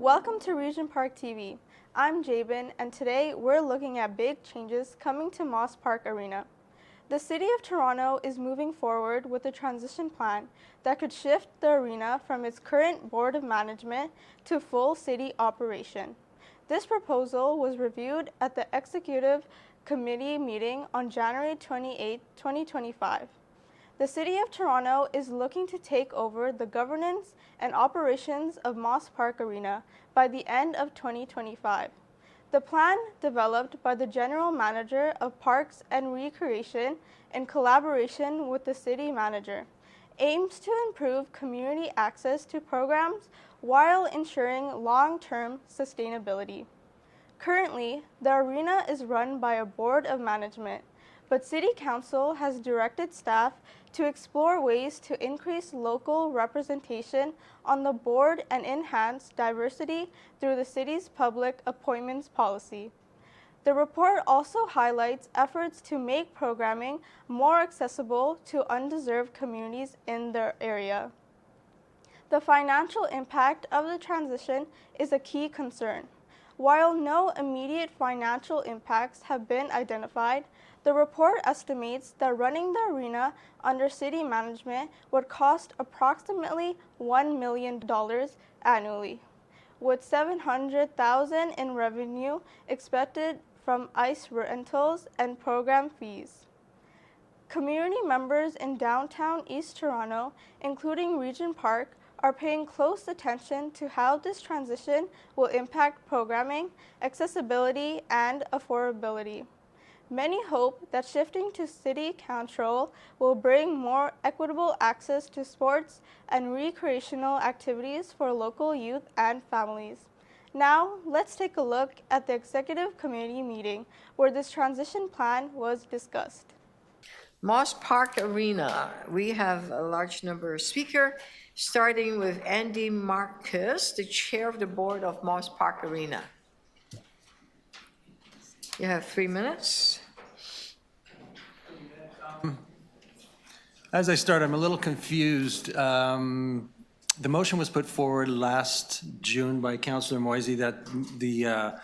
Welcome to Regent Park TV. I'm Jabin, and today we're looking at big changes coming to Moss Park Arena. The City of Toronto is moving forward with a transition plan that could shift the arena from its current Board of Management to full city operation. This proposal was reviewed at the Executive Committee meeting on January 28, 2025. The City of Toronto is looking to take over the governance and operations of Moss Park Arena by the end of 2025. The plan, developed by the General Manager of Parks and Recreation in collaboration with the City Manager, aims to improve community access to programs while ensuring long-term sustainability. Currently, the arena is run by a Board of Management, but City Council has directed staff to explore ways to increase local representation on the board and enhance diversity through the city's public appointments policy. The report also highlights efforts to make programming more accessible to undeserved communities in their area. The financial impact of the transition is a key concern. While no immediate financial impacts have been identified, the report estimates that running the arena under city management would cost approximately $1 million annually, with $700,000 in revenue expected from ice rentals and program fees. Community members in downtown East Toronto, including Regent Park, are paying close attention to how this transition will impact programming, accessibility, and affordability. Many hope that shifting to city control will bring more equitable access to sports and recreational activities for local youth and families. Now, let's take a look at the Executive Committee meeting where this transition plan was discussed. Moss Park Arena, we have a large number of speakers, starting with Andy Marcus, the chair of the board of Moss Park Arena. You have 3 minutes. As I start, I'm a little confused. The motion was put forward last June by Councillor Moise that the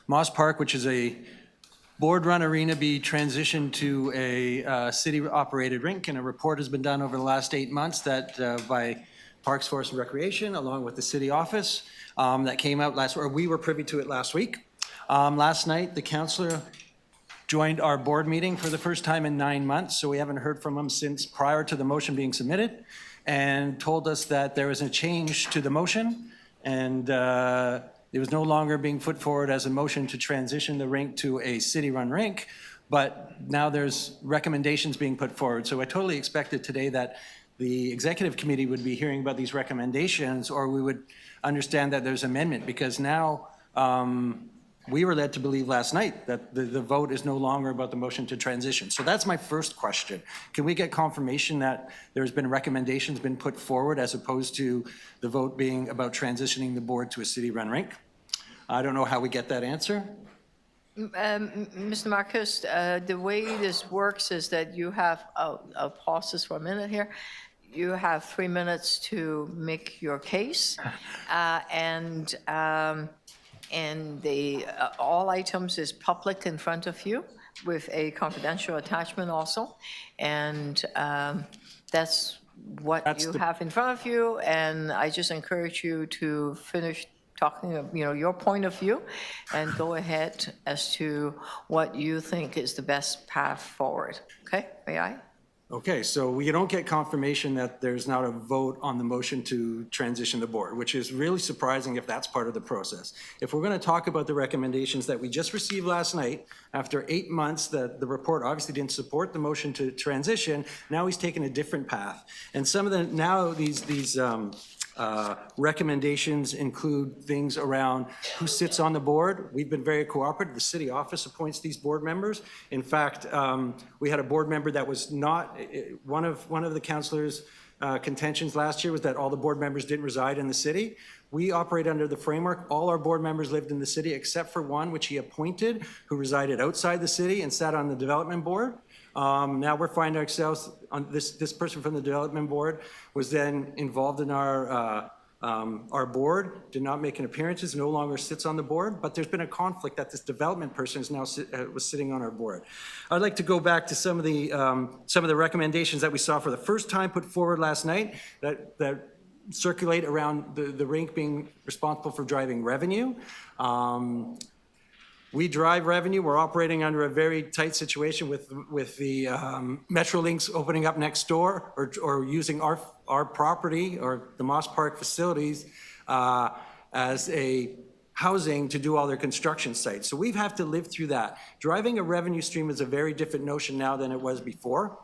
Moss Park, which is a board-run arena, be transitioned to a city-operated rink, and a report has been done over the last 8 months that by Parks, Forest and Recreation, along with the city office, that came out or we were privy to it last week. Last night, the councillor joined our board meeting for the first time in 9 months, so we haven't heard from him since prior to the motion being submitted, and told us that there was a change to the motion, and it was no longer being put forward as a motion to transition the rink to a city-run rink, but now there's recommendations being put forward. So I totally expected today that the executive committee would be hearing about these recommendations, or we would understand that there's amendment, because now we were led to believe last night that the vote is no longer about the motion to transition. So that's my first question. Can we get confirmation that there's been recommendations been put forward as opposed to the vote being about transitioning the board to a city-run rink? I don't know how we get that answer. Mr. Marcus, the way this works is that you have, I'll pause this for a minute here. You have 3 minutes to make your case, and all items is public in front of you with a confidential attachment also, and that's what you have in front of you, and I just encourage you to finish talking, your point of view, and go ahead as to what you think is the best path forward. Okay, may I? Okay, so we don't get confirmation that there's not a vote on the motion to transition the board, which is really surprising if that's part of the process. If we're going to talk about the recommendations that we just received last night, after 8 months that the report obviously didn't support the motion to transition, now he's taken a different path. And some of the, now these recommendations include things around who sits on the board. We've been very cooperative. The city office appoints these board members. In fact, we had a board member that was not, one of the councillors' contentions last year was that all the board members didn't reside in the city. We operate under the framework. All our board members lived in the city except for one, which he appointed, who resided outside the city and sat on the development board. Now we're finding ourselves on this person from the development board was then involved in our Our board did not make an appearance, no longer sits on the board, but there's been a conflict that this development person is now was sitting on our board. I'd like to go back to some of the recommendations that we saw for the first time put forward last night that circulate around the rink being responsible for driving revenue. We drive revenue. We're operating under a very tight situation with the Metrolinx opening up next door or using our property or the Moss Park facilities as a housing to do all their construction sites. So we have to live through that. Driving a revenue stream is a very different notion now than it was before.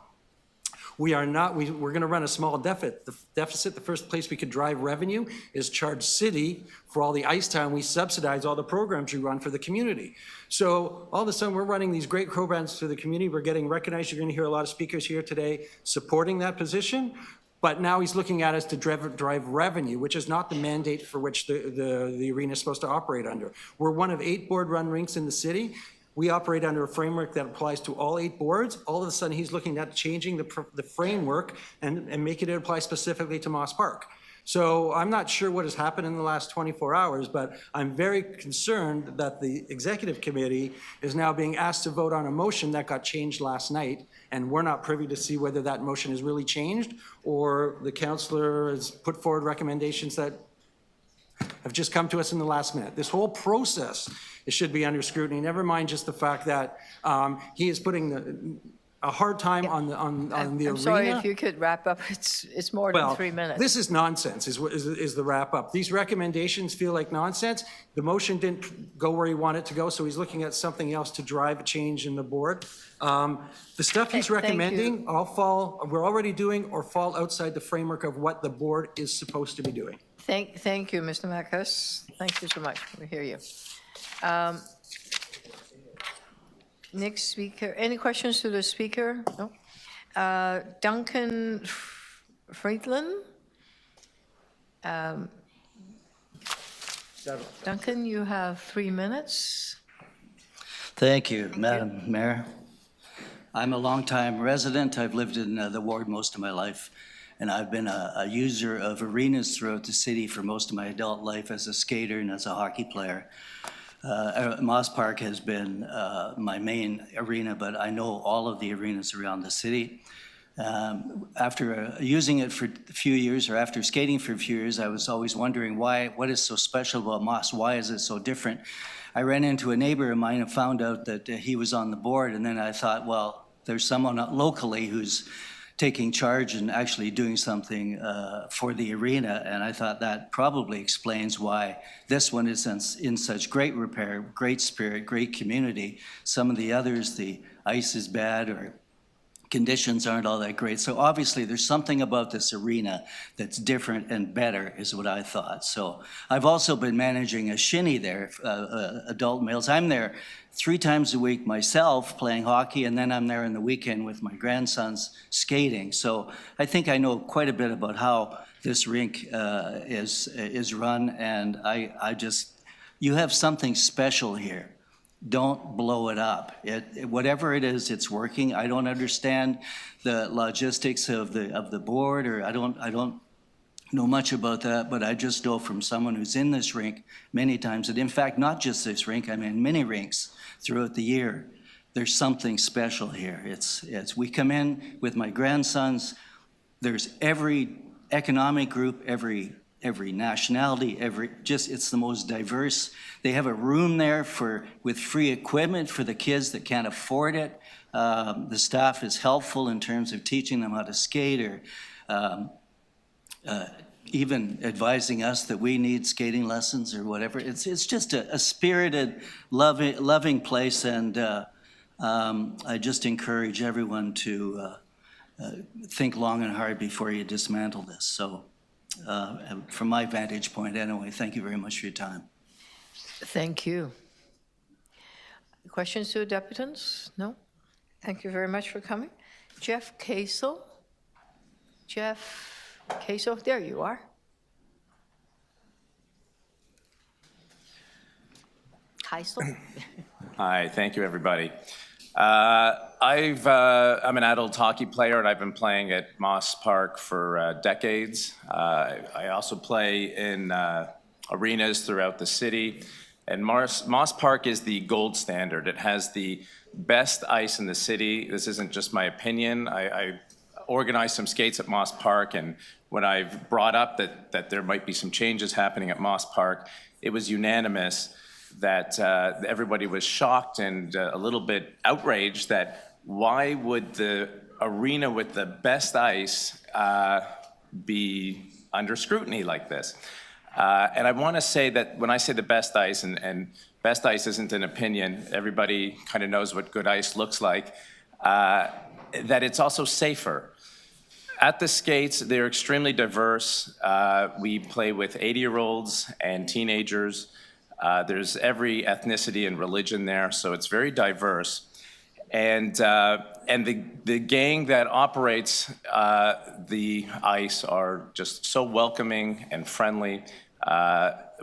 We're going to run a small deficit. The first place we could drive revenue is charge city for all the ice time we subsidize all the programs we run for the community. So all of a sudden we're running these great programs for the community. We're getting recognized. You're going to hear a lot of speakers here today supporting that position. But now he's looking at us to drive revenue, which is not the mandate for which the arena is supposed to operate under. We're one of 8 board-run rinks in the city. We operate under a framework that applies to all 8 boards. All of a sudden, he's looking at changing the framework and making it apply specifically to Moss Park. So I'm not sure what has happened in the last 24 hours, but I'm very concerned that the executive committee is now being asked to vote on a motion that got changed last night, and we're not privy to see whether that motion is really changed or the councillor has put forward recommendations that have just come to us in the last minute. This whole process, it should be under scrutiny. Never mind just the fact that he is putting a hard time on the arena. I'm sorry, if you could wrap up. It's more than 3 minutes. This is nonsense, is the wrap up. These recommendations feel like nonsense. The motion didn't go where he wanted it to go, so he's looking at something else to drive a change in the board. The stuff he's recommending we're already doing or fall outside the framework of what the board is supposed to be doing. Thank you, Mr. Marcus. Thank you so much. We hear you. Next speaker. Any questions to the speaker? No. Duncan Friedland. Duncan, you have 3 minutes. Thank you, Madam Mayor. I'm a longtime resident. I've lived in the ward most of my life, and I've been a user of arenas throughout the city for most of my adult life as a skater and as a hockey player. Moss Park has been my main arena, but I know all of the arenas around the city. After using it for a few years, or after skating for a few years, I was always wondering what is so special about Moss? Why is it so different? I ran into a neighbor of mine and found out that he was on the board, and then I thought, well, there's someone locally who's taking charge and actually doing something for the arena, and I thought that probably explains why this one is in such great repair, great spirit, great community. Some of the others, the ice is bad or conditions aren't all that great. So obviously there's something about this arena that's different and better, is what I thought. So I've also been managing a shinny there, adult males. I'm there 3 times a week myself playing hockey, and then I'm there in the weekend with my grandsons skating. So I think I know quite a bit about how this rink is run, and you have something special here. Don't blow it up. Whatever it is, it's working. I don't understand the logistics of the board, or I don't know much about that, but I just know from someone who's in this rink many times, and in fact, not just this rink, I mean many rinks throughout the year, there's something special here. We come in with my grandsons, there's every economic group, every nationality, it's the most diverse. They have a room there with free equipment for the kids that can't afford it. The staff is helpful in terms of teaching them how to skate, or even advising us that we need skating lessons or whatever. It's just a spirited, loving place, and I just encourage everyone to think long and hard before you dismantle this. So from my vantage point anyway, thank you very much for your time. Thank you. Questions to the deputants? No? Thank you very much for coming. Jeff Kasel. There you are. Kasel. Hi, thank you, everybody. I'm an adult hockey player, and I've been playing at Moss Park for decades. I also play in arenas throughout the city. And Moss Park is the gold standard. It has the best ice in the city. This isn't just my opinion. I organized some skates at Moss Park, and when I've brought up that there might be some changes happening at Moss Park, it was unanimous that everybody was shocked and a little bit outraged that why would the arena with the best ice be under scrutiny like this? And I want to say that when I say the best ice, and best ice isn't an opinion, everybody kind of knows what good ice looks like, that it's also safer. At the skates, they're extremely diverse. We play with 80-year-olds and teenagers. There's every ethnicity and religion there, so it's very diverse. And the gang that operates the ice are just so welcoming and friendly.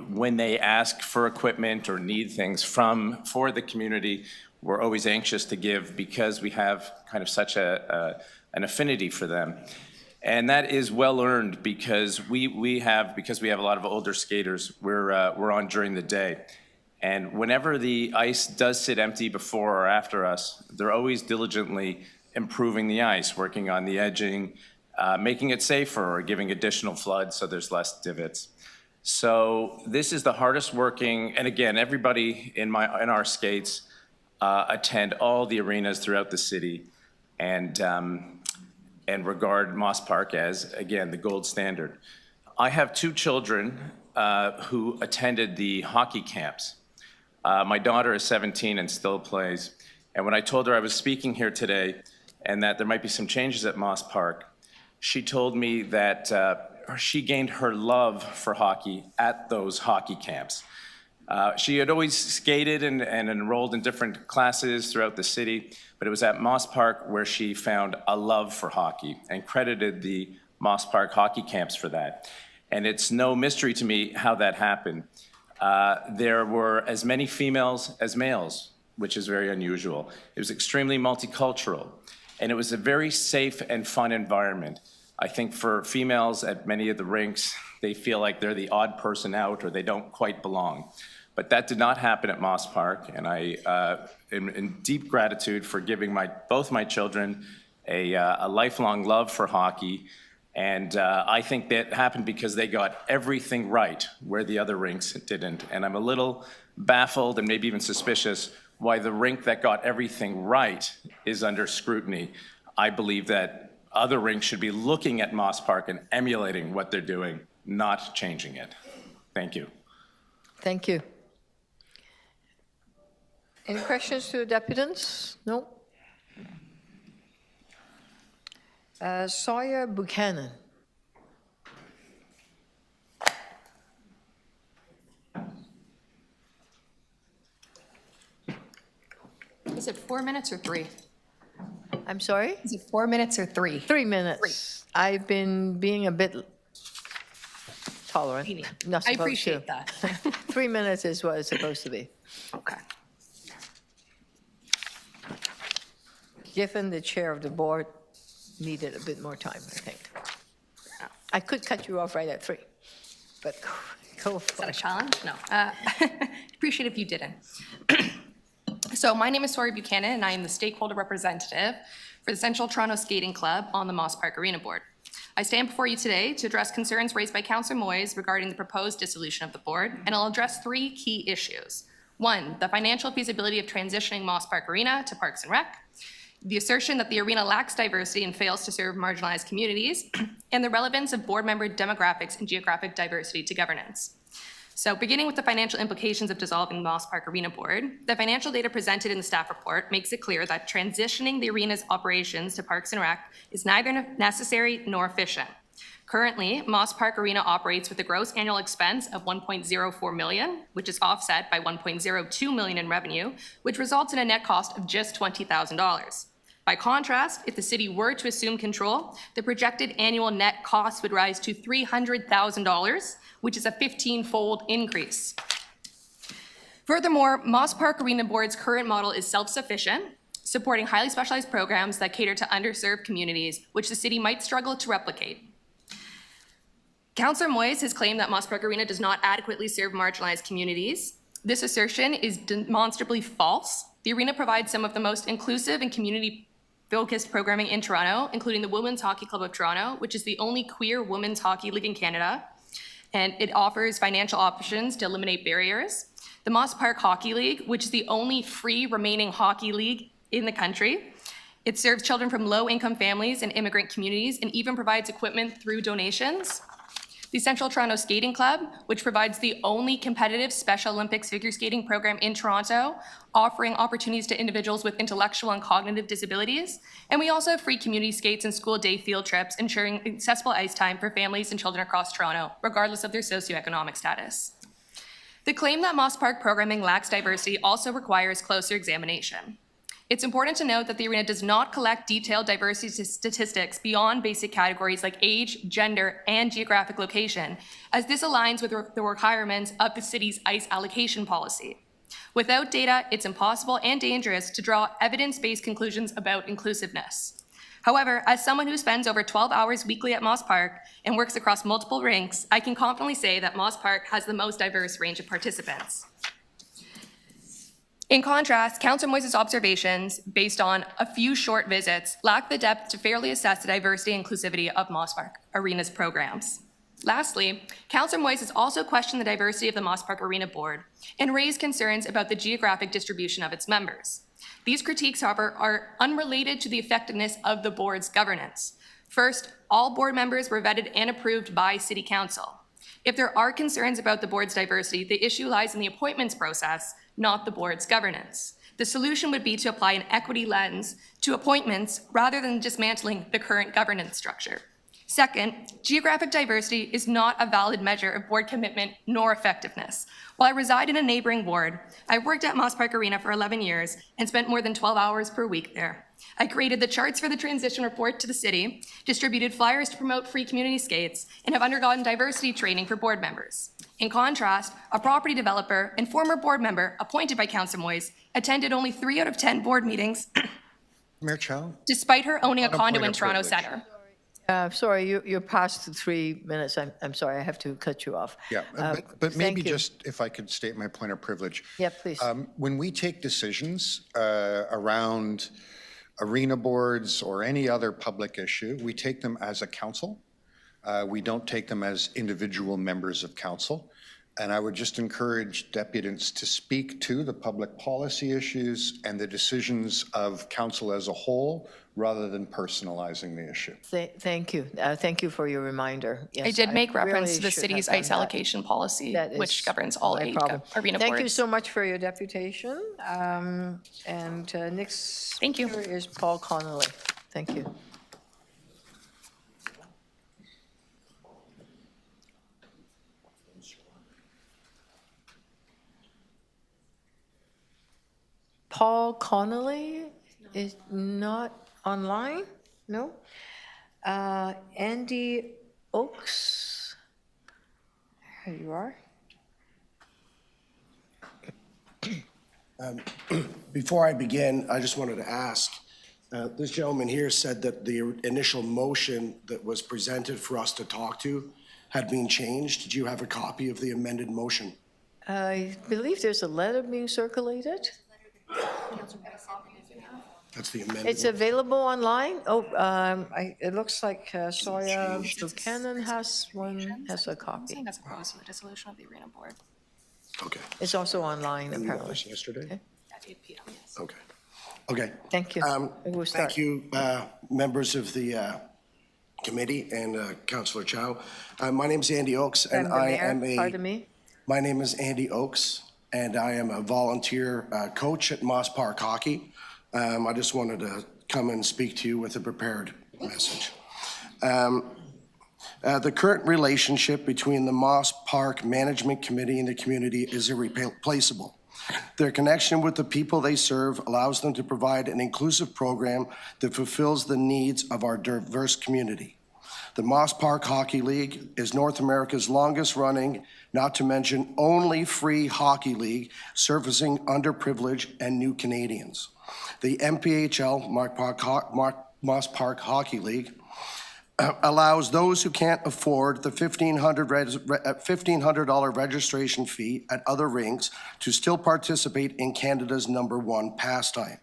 When they ask for equipment or need things for the community, we're always anxious to give because we have kind of such an affinity for them. And that is well earned because we have a lot of older skaters. We're on during the day. And whenever the ice does sit empty before or after us, they're always diligently improving the ice, working on the edging, making it safer or giving additional flood so there's less divots. So this is the hardest working, and again, everybody in our skates attend all the arenas throughout the city and regard Moss Park as, again, the gold standard. I have two children who attended the hockey camps. My daughter is 17 and still plays. And when I told her I was speaking here today and that there might be some changes at Moss Park, she told me that she gained her love for hockey at those hockey camps. She had always skated and enrolled in different classes throughout the city, but it was at Moss Park where she found a love for hockey and credited the Moss Park hockey camps for that. And it's no mystery to me how that happened. There were as many females as males, which is very unusual. It was extremely multicultural, and it was a very safe and fun environment. I think for females at many of the rinks, they feel like they're the odd person out or they don't quite belong. But that did not happen at Moss Park, and I am in deep gratitude for giving both my children a lifelong love for hockey. And I think that happened because they got everything right where the other rinks didn't. And I'm a little baffled and maybe even suspicious why the rink that got everything right is under scrutiny. I believe that other rinks should be looking at Moss Park and emulating what they're doing, not changing it. Thank you. Thank you. Any questions to the deputants? No? Sawyer Buchanan. Is it 4 minutes or 3? I'm sorry? Is it 4 minutes or 3? 3 minutes. 3. I've been being a bit tolerant. Not I supposed appreciate to. that. 3 minutes is what it's supposed to be. Okay. Given the chair of the board needed a bit more time, I think. I could cut you off right at 3, but go Is for that a it. challenge? No. Appreciate if you didn't. So my name is Tori Buchanan, and I am the stakeholder representative for the Central Toronto Skating Club on the Moss Park Arena Board. I stand before you today to address concerns raised by Councillor Moise regarding the proposed dissolution of the board, and I'll address 3 key issues. 1, the financial feasibility of transitioning Moss Park Arena to Parks and Rec, the assertion that the arena lacks diversity and fails to serve marginalized communities, and the relevance of board member demographics and geographic diversity to governance. So beginning with the financial implications of dissolving the Moss Park Arena Board, the financial data presented in the staff report makes it clear that transitioning the arena's operations to Parks and Rec is neither necessary nor efficient. Currently, Moss Park Arena operates with a gross annual expense of $1.04 million, which is offset by $1.02 million in revenue, which results in a net cost of just $20,000. By contrast, if the city were to assume control, the projected annual net cost would rise to $300,000, which is a 15-fold increase. Furthermore, Moss Park Arena Board's current model is self-sufficient, supporting highly specialized programs that cater to underserved communities, which the city might struggle to replicate. Councillor Moise has claimed that Moss Park Arena does not adequately serve marginalized communities. This assertion is demonstrably false. The arena provides some of the most inclusive and community-focused programming in Toronto, including the Women's Hockey Club of Toronto, which is the only queer women's hockey league in Canada, and it offers financial options to eliminate barriers. The Moss Park Hockey League, which is the only free remaining hockey league in the country. It serves children from low-income families and immigrant communities and even provides equipment through donations. The Central Toronto Skating Club, which provides the only competitive Special Olympics figure skating program in Toronto, offering opportunities to individuals with intellectual and cognitive disabilities. And we also have free community skates and school day field trips, ensuring accessible ice time for families and children across Toronto, regardless of their socioeconomic status. The claim that Moss Park programming lacks diversity also requires closer examination. It's important to note that the arena does not collect detailed diversity statistics beyond basic categories like age, gender, and geographic location, as this aligns with the requirements of the city's ice allocation policy. Without data, it's impossible and dangerous to draw evidence-based conclusions about inclusiveness. However, as someone who spends over 12 hours weekly at Moss Park and works across multiple rinks, I can confidently say that Moss Park has the most diverse range of participants. In contrast, Councillor Moise's observations, based on a few short visits, lack the depth to fairly assess the diversity and inclusivity of Moss Park Arena's programs. Lastly, Councillor Moise has also questioned the diversity of the Moss Park Arena Board and raised concerns about the geographic distribution of its members. These critiques, however, are unrelated to the effectiveness of the board's governance. First, all board members were vetted and approved by City Council. If there are concerns about the board's diversity, the issue lies in the appointments process, not the board's governance. The solution would be to apply an equity lens to appointments rather than dismantling the current governance structure. Second, geographic diversity is not a valid measure of board commitment nor effectiveness. While I reside in a neighboring ward, I worked at Moss Park Arena for 11 years and spent more than 12 hours per week there. I created the charts for the transition report to the city, distributed flyers to promote free community skates, and have undergone diversity training for board members. In contrast, a property developer and former board member appointed by Councillor Moise attended only 3 out of 10 board meetings Mayor Chow? despite her owning a On a condo point in of Toronto privilege. Centre. Sorry, you're past the 3 minutes. I'm sorry, I have to cut you off. Yeah, but maybe just if I could state my point of privilege. Yeah, please. When we take decisions around arena boards or any other public issue, we take them as a council. We don't take them as individual members of council. And I would just encourage deputants to speak to the public policy issues and the decisions of council as a whole, rather than personalizing the issue. Thank you. Thank you for your reminder. Yes, I did make reference really to the should city's have ice done that. allocation policy, That which is governs all my 8 problem. arena boards. Thank you so much for your deputation. Next Thank you. speaker is Paul Connolly. Thank you. Paul Connolly is not online? No? Andy Oakes? Here you are. Before I begin, I just wanted to ask, this gentleman here said that the initial motion that was presented for us to talk to had been changed. Did you have a copy of the amended motion? I believe there's a letter being circulated. That's the amended. It's available online. Oh, it looks like Sawyer Buchanan has a copy. As opposed to the dissolution of the arena board Okay. It's also online, In the apparently. office yesterday? at 8 p.m. Yes. Okay. Okay. Thank you. We'll start. Thank you, members of the committee and Councillor Chow. My name is Andy Oakes, and the I mayor, am a. pardon me? My name is Andy Oakes, and I am a volunteer coach at Moss Park Hockey. I just wanted to come and speak to you with a prepared message. The current relationship between the Moss Park Management Committee and the community is irreplaceable. Their connection with the people they serve allows them to provide an inclusive program that fulfills the needs of our diverse community. The Moss Park Hockey League is North America's longest running, not to mention only free hockey league servicing underprivileged and new Canadians. The MPHL, Moss Park Hockey League, allows those who can't afford the $1,500 registration fee at other rinks to still participate in Canada's #1 pastime.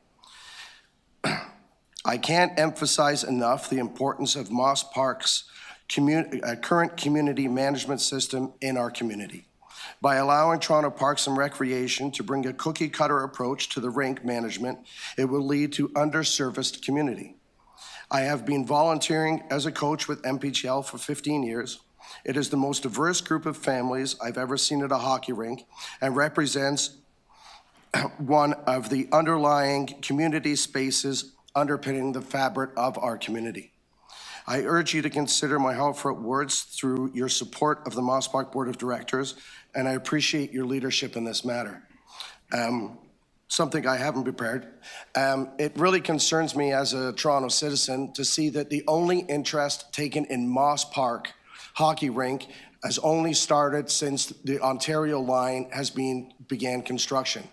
I can't emphasize enough the importance of Moss Park's current community management system in our community. By allowing Toronto Parks and Recreation to bring a cookie-cutter approach to the rink management, it will lead to underserviced community. I have been volunteering as a coach with MPHL for 15 years. It is the most diverse group of families I've ever seen at a hockey rink and represents one of the underlying community spaces underpinning the fabric of our community. I urge you to consider my heartfelt words through your support of the Moss Park Board of Directors, and I appreciate your leadership in this matter. Something I haven't prepared. It really concerns me as a Toronto citizen to see that the only interest taken in Moss Park hockey rink has only started since the Ontario line began construction.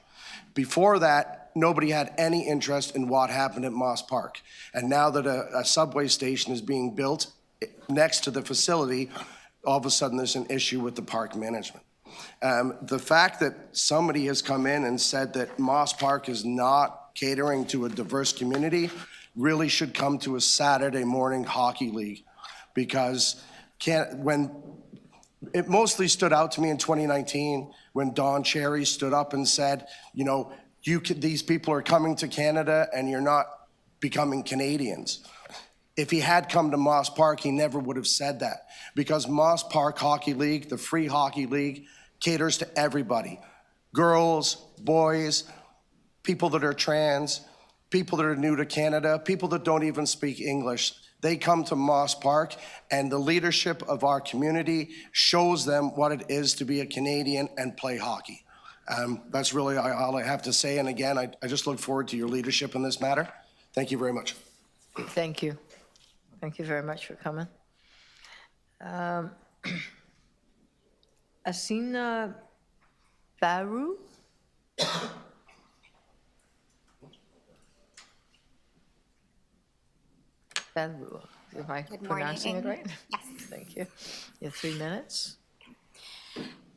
Before that, nobody had any interest in what happened at Moss Park. And now that a subway station is being built next to the facility, all of a sudden there's an issue with the park management. The fact that somebody has come in and said that Moss Park is not catering to a diverse community really should come to a Saturday morning hockey league, because when it mostly stood out to me in 2019 when Don Cherry stood up and said, you know, these people are coming to Canada and you're not becoming Canadians. If he had come to Moss Park, he never would have said that, because Moss Park Hockey League, the free hockey league, caters to everybody. Girls, boys, people that are trans, people that are new to Canada, people that don't even speak English. They come to Moss Park, and the leadership of our community shows them what it is to be a Canadian and play hockey. That's really all I have to say. And again, I just look forward to your leadership in this matter. Thank you very much. Thank you. Thank you very much for coming. Asina Baru? Baru, am I pronouncing it right? Yes. Thank you. You have 3 minutes.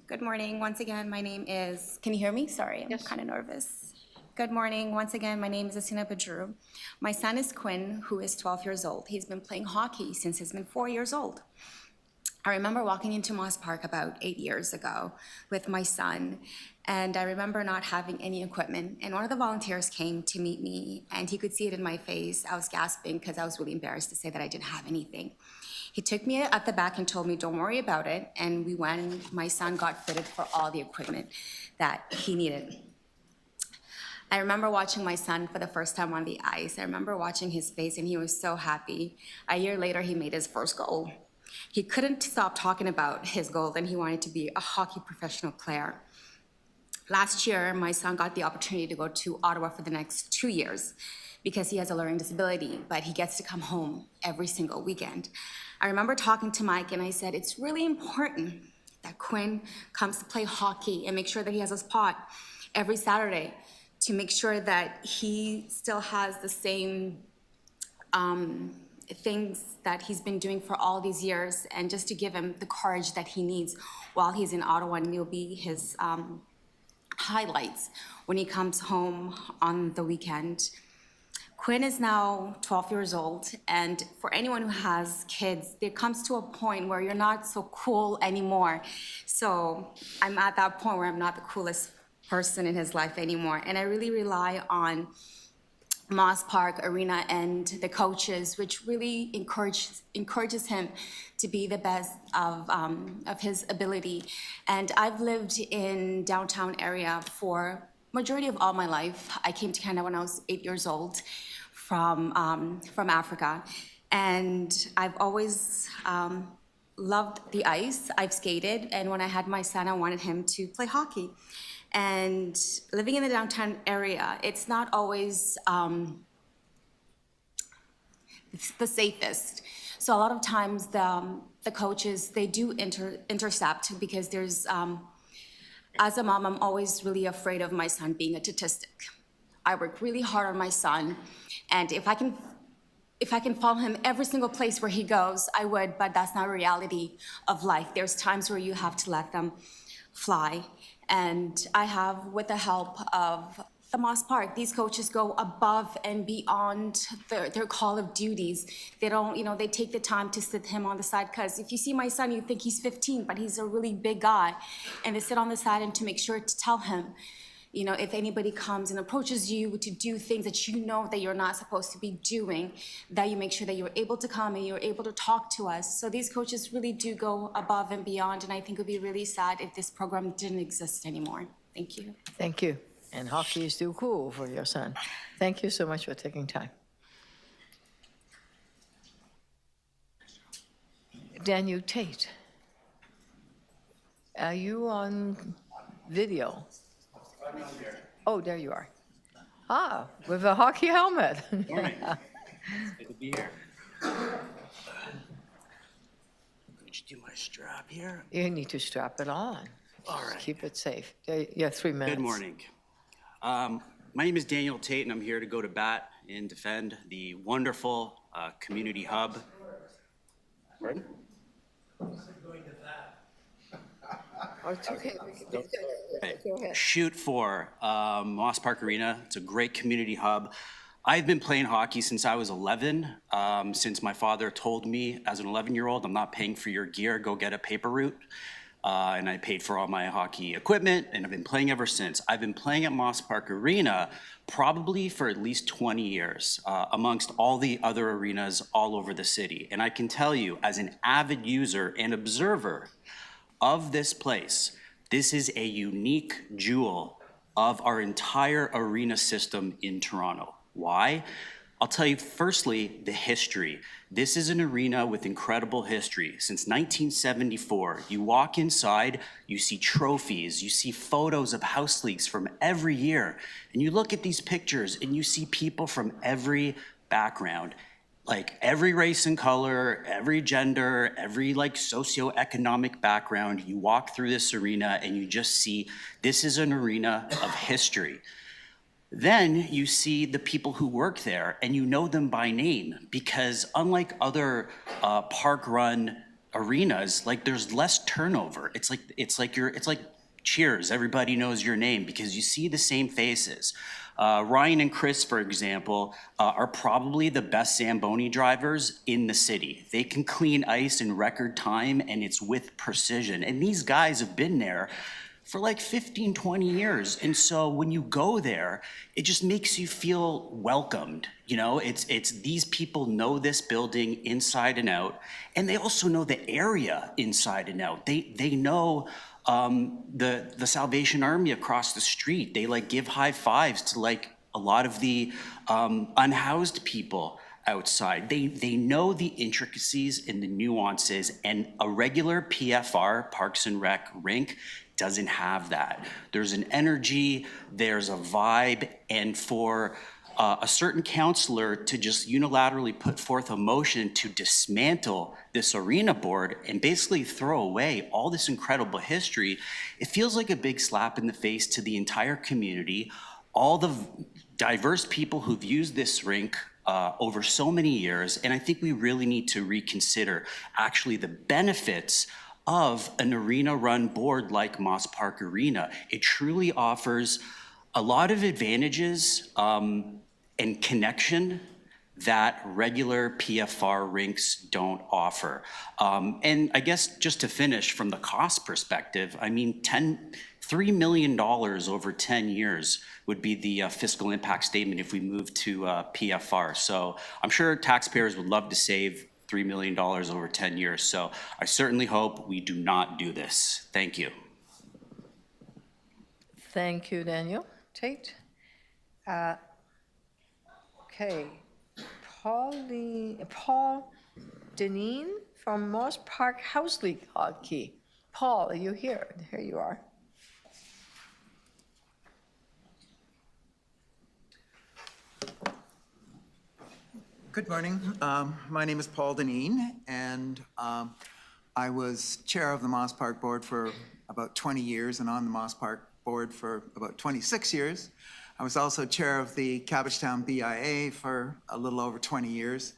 Good morning. Once again, my name is, can you hear me? Sorry, I'm kind of nervous. Good morning. Once again, my name is Asina Badru. My son is Quinn, who is 12 years old. He's been playing hockey since he's been 4 years old. I remember walking into Moss Park about 8 years ago with my son, and I remember not having any equipment. And one of the volunteers came to meet me, and he could see it in my face. I was gasping because I was really embarrassed to say that I didn't have anything. He took me at the back and told me, don't worry about it. And we went, and my son got fitted for all the equipment that he needed. I remember watching my son for the first time on the ice. I remember watching his face, and he was so happy. A year later, he made his first goal. He couldn't stop talking about his goal, and he wanted to be a hockey professional player. Last year, my son got the opportunity to go to Ottawa for the next 2 years because he has a learning disability, but he gets to come home every single weekend. I remember talking to Mike, and I said, it's really important that Quinn comes to play hockey and make sure that he has a spot every Saturday to make sure that he still has the same things that he's been doing for all these years, and just to give him the courage that he needs while he's in Ottawa, and it'll be his highlights when he comes home on the weekend. Quinn is now 12 years old, and for anyone who has kids, there comes to a point where you're not so cool anymore. So I'm at that point where I'm not the coolest person in his life anymore, and I really rely on Moss Park Arena and the coaches, which really encourages him to be the best of his ability. And I've lived in downtown area for majority of all my life. I came to Canada when I was 8 years old from Africa, and I've always loved the ice. I've skated, and when I had my son, I wanted him to play hockey. And living in the downtown area, it's not always the safest. So a lot of times the coaches, they do intercept because there's, as a mom, I'm always really afraid of my son being a statistic. I work really hard on my son, and if I can follow him every single place where he goes, I would, but that's not a reality of life. There's times where you have to let them fly. And I have, with the help of the Moss Park, these coaches go above and beyond their call of duties. They don't, they take the time to sit him on the side, because if you see my son, you think he's 15, but he's a really big guy. And they sit on the side and to make sure to tell him, if anybody comes and approaches you to do things that you know that you're not supposed to be doing, that you make sure that you're able to come and you're able to talk to us. So these coaches really do go above and beyond, and I think it would be really sad if this program didn't exist anymore. Thank you. Thank you. And hockey is still cool for your son. Thank you so much for taking time. Daniel Tate, are you on video? Oh, there you are. Ah, with a hockey helmet. Morning. It's good to be here. Could you do my strap here? You need to strap it on. All Just right. keep it safe. You have 3 minutes. Good morning. My name is Daniel Tate, and I'm here to go to bat and defend the wonderful community hub. Pardon? Oh, it's okay. Go ahead. Shoot for Moss Park Arena. It's a great community hub. I've been playing hockey since I was 11, since my father told me as an 11-year-old, I'm not paying for your gear, go get a paper route. And I paid for all my hockey equipment, and I've been playing ever since. I've been playing at Moss Park Arena probably for at least 20 years, amongst all the other arenas all over the city. And I can tell you, as an avid user and observer of this place, this is a unique jewel of our entire arena system in Toronto. Why? I'll tell you firstly, the history. This is an arena with incredible history. Since 1974, you walk inside, you see trophies, you see photos of house leagues from every year, and you look at these pictures and you see people from every background, like every race and color, every gender, every socioeconomic background. You walk through this arena and you just see this is an arena of history. Then you see the people who work there and you know them by name, because unlike other park-run arenas, there's less turnover. It's like Cheers, everybody knows your name because you see the same faces. Ryan and Chris, for example, are probably the best Zamboni drivers in the city. They can clean ice in record time, and it's with precision. And these guys have been there for 15, 20 years. And so when you go there, it just makes you feel welcomed. It's these people know this building inside and out, and they also know the area inside and out. They know the Salvation Army across the street. They give high fives to a lot of the unhoused people outside. They know the intricacies and the nuances, and a regular PFR, Parks and Rec rink, doesn't have that. There's an energy, there's a vibe, and for a certain councillor to just unilaterally put forth a motion to dismantle this arena board and basically throw away all this incredible history, it feels like a big slap in the face to the entire community, all the diverse people who've used this rink over so many years, and I think we really need to reconsider actually the benefits of an arena-run board like Moss Park Arena. It truly offers a lot of advantages and connection that regular PFR rinks don't offer. And I guess just to finish from the cost perspective, I mean, $3 million over 10 years would be the fiscal impact statement if we move to PFR. So I'm sure taxpayers would love to save $3 million over 10 years. So I certainly hope we do not do this. Thank you. Thank you, Daniel Tate. Okay, Paul Deneen from Moss Park House League Hockey. Paul, are you here? Here you are. Good morning. My name is Paul Deneen, and I was chair of the Moss Park Board for about 20 years and on the Moss Park Board for about 26 years. I was also chair of the Cabbagetown BIA for a little over 20 years.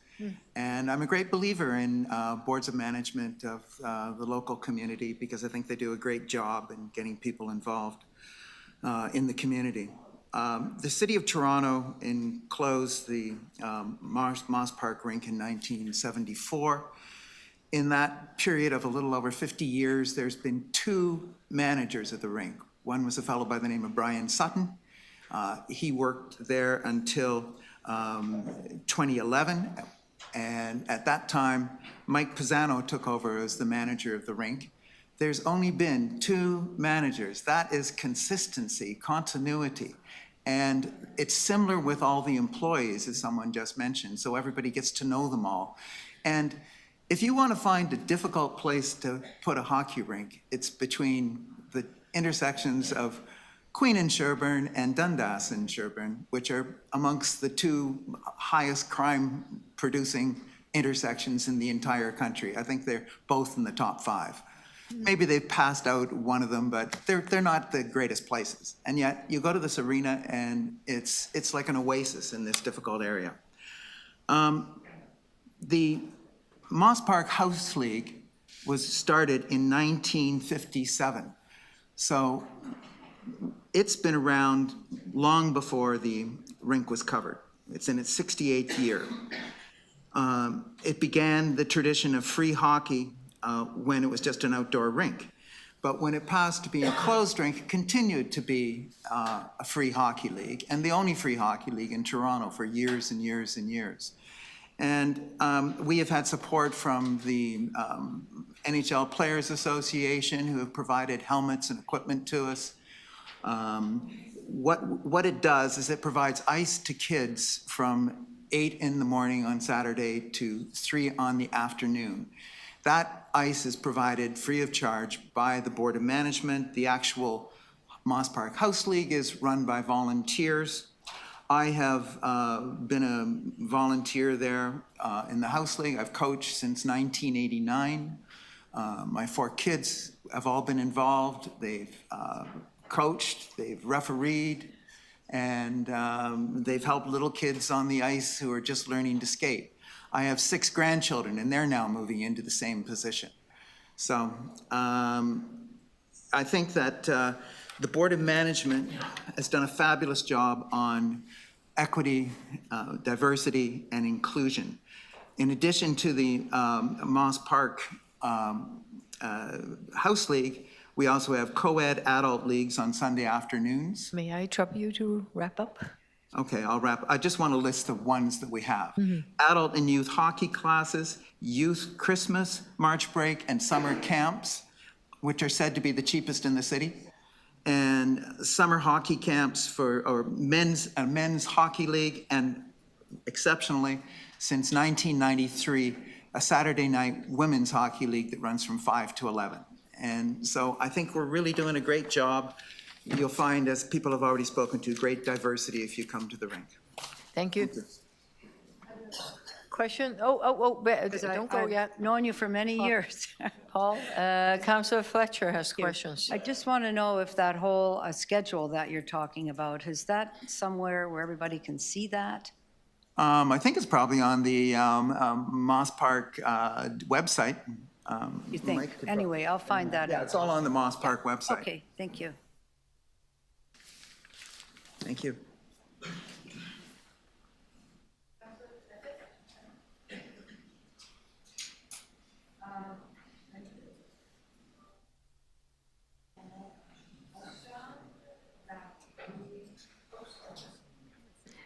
And I'm a great believer in boards of management of the local community because I think they do a great job in getting people involved in the community. The City of Toronto enclosed the Moss Park rink in 1974. In that period of a little over 50 years, there's been 2 managers of the rink. One was a fellow by the name of Brian Sutton. He worked there until 2011. And at that time, Mike Pisano took over as the manager of the rink. There's only been 2 managers. That is consistency, continuity. And it's similar with all the employees, as someone just mentioned, so everybody gets to know them all. And if you want to find a difficult place to put a hockey rink, it's between the intersections of Queen and Sherbourne and Dundas and Sherbourne, which are amongst the 2 highest crime-producing intersections in the entire country. I think they're both in the top 5. Maybe they've passed out one of them, but they're not the greatest places. And yet, you go to this arena, and it's like an oasis in this difficult area. The Moss Park House League was started in 1957. So it's been around long before the rink was covered. It's in its 68th year. It began the tradition of free hockey when it was just an outdoor rink. But when it passed to be a closed rink, it continued to be a free hockey league, and the only free hockey league in Toronto for years and years and years. And we have had support from the NHL Players Association, who have provided helmets and equipment to us. What it does is it provides ice to kids from 8 in the morning on Saturday to 3 on the afternoon. That ice is provided free of charge by the Board of Management. The actual Moss Park House League is run by volunteers. I have been a volunteer there in the House League. I've coached since 1989. My 4 kids have all been involved. They've coached, they've refereed, and they've helped little kids on the ice who are just learning to skate. I have 6 grandchildren, and they're now moving into the same position. So I think that the Board of Management has done a fabulous job on equity, diversity, and inclusion. In addition to the Moss Park House League, we also have co-ed adult leagues on Sunday afternoons. May I trouble you to wrap up? Okay, I'll wrap. I just want to list the ones that we have. Adult and youth hockey classes, youth Christmas, March break, and summer camps, which are said to be the cheapest in the city. And summer hockey camps for a men's hockey league, and exceptionally, since 1993, a Saturday night women's hockey league that runs from 5 to 11. And so I think we're really doing a great job. You'll find, as people have already spoken to, great diversity if you come to the rink. Thank you. Question? Don't go yet. I've known you for many years. Paul, Councillor Fletcher has questions. I just want to know if that whole schedule that you're talking about, is that somewhere where everybody can see that? I think it's probably on the Moss Park website. You think? Anyway, I'll find that out. Yeah, it's all on the Moss Park website. Okay, thank you. Thank you.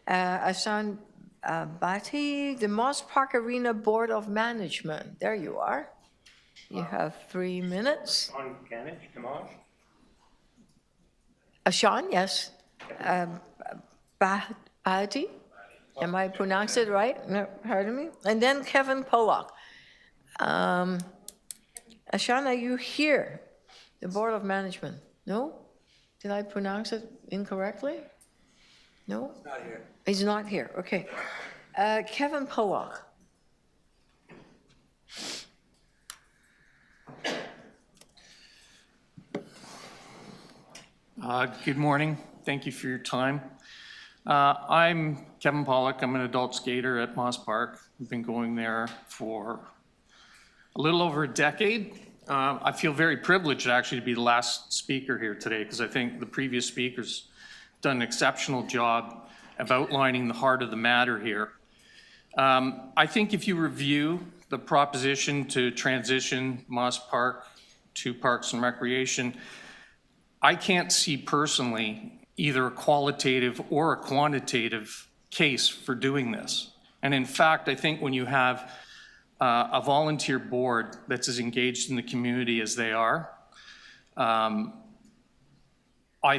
Asan Bhatti, the Moss Park Arena Board of Management. There you are. You have 3 minutes. Ashan, yes. Bhatti, am I pronouncing it right? No, pardon me. And then Kevin Pollock. Ashan, are you here? The Board of Management? No? Did I pronounce it incorrectly? No? He's not here. He's not here, okay. Kevin Pollock. Good morning. Thank you for your time. I'm Kevin Pollock. I'm an adult skater at Moss Park. I've been going there for a little over a decade. I feel very privileged actually to be the last speaker here today because I think the previous speakers done an exceptional job of outlining the heart of the matter here. I think if you review the proposition to transition Moss Park to Parks and Recreation, I can't see personally either a qualitative or a quantitative case for doing this. And in fact, I think when you have a volunteer board that's as engaged in the community as they are, I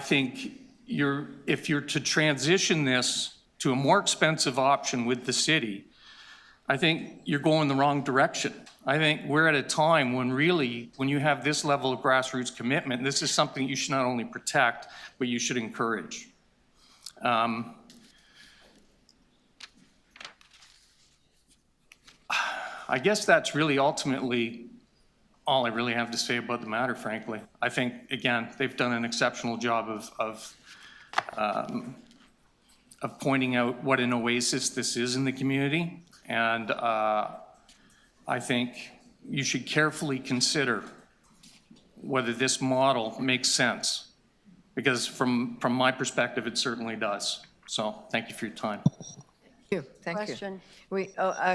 think if you're to transition this to a more expensive option with the city, I think you're going the wrong direction. I think we're at a time when really, when you have this level of grassroots commitment, this is something you should not only protect, but you should encourage. I guess that's really ultimately all I really have to say about the matter, frankly. I think, again, they've done an exceptional job of pointing out what an oasis this is in the community. And I think you should carefully consider whether this model makes sense, because from my perspective, it certainly does. So thank you for your time. Thank you. Question.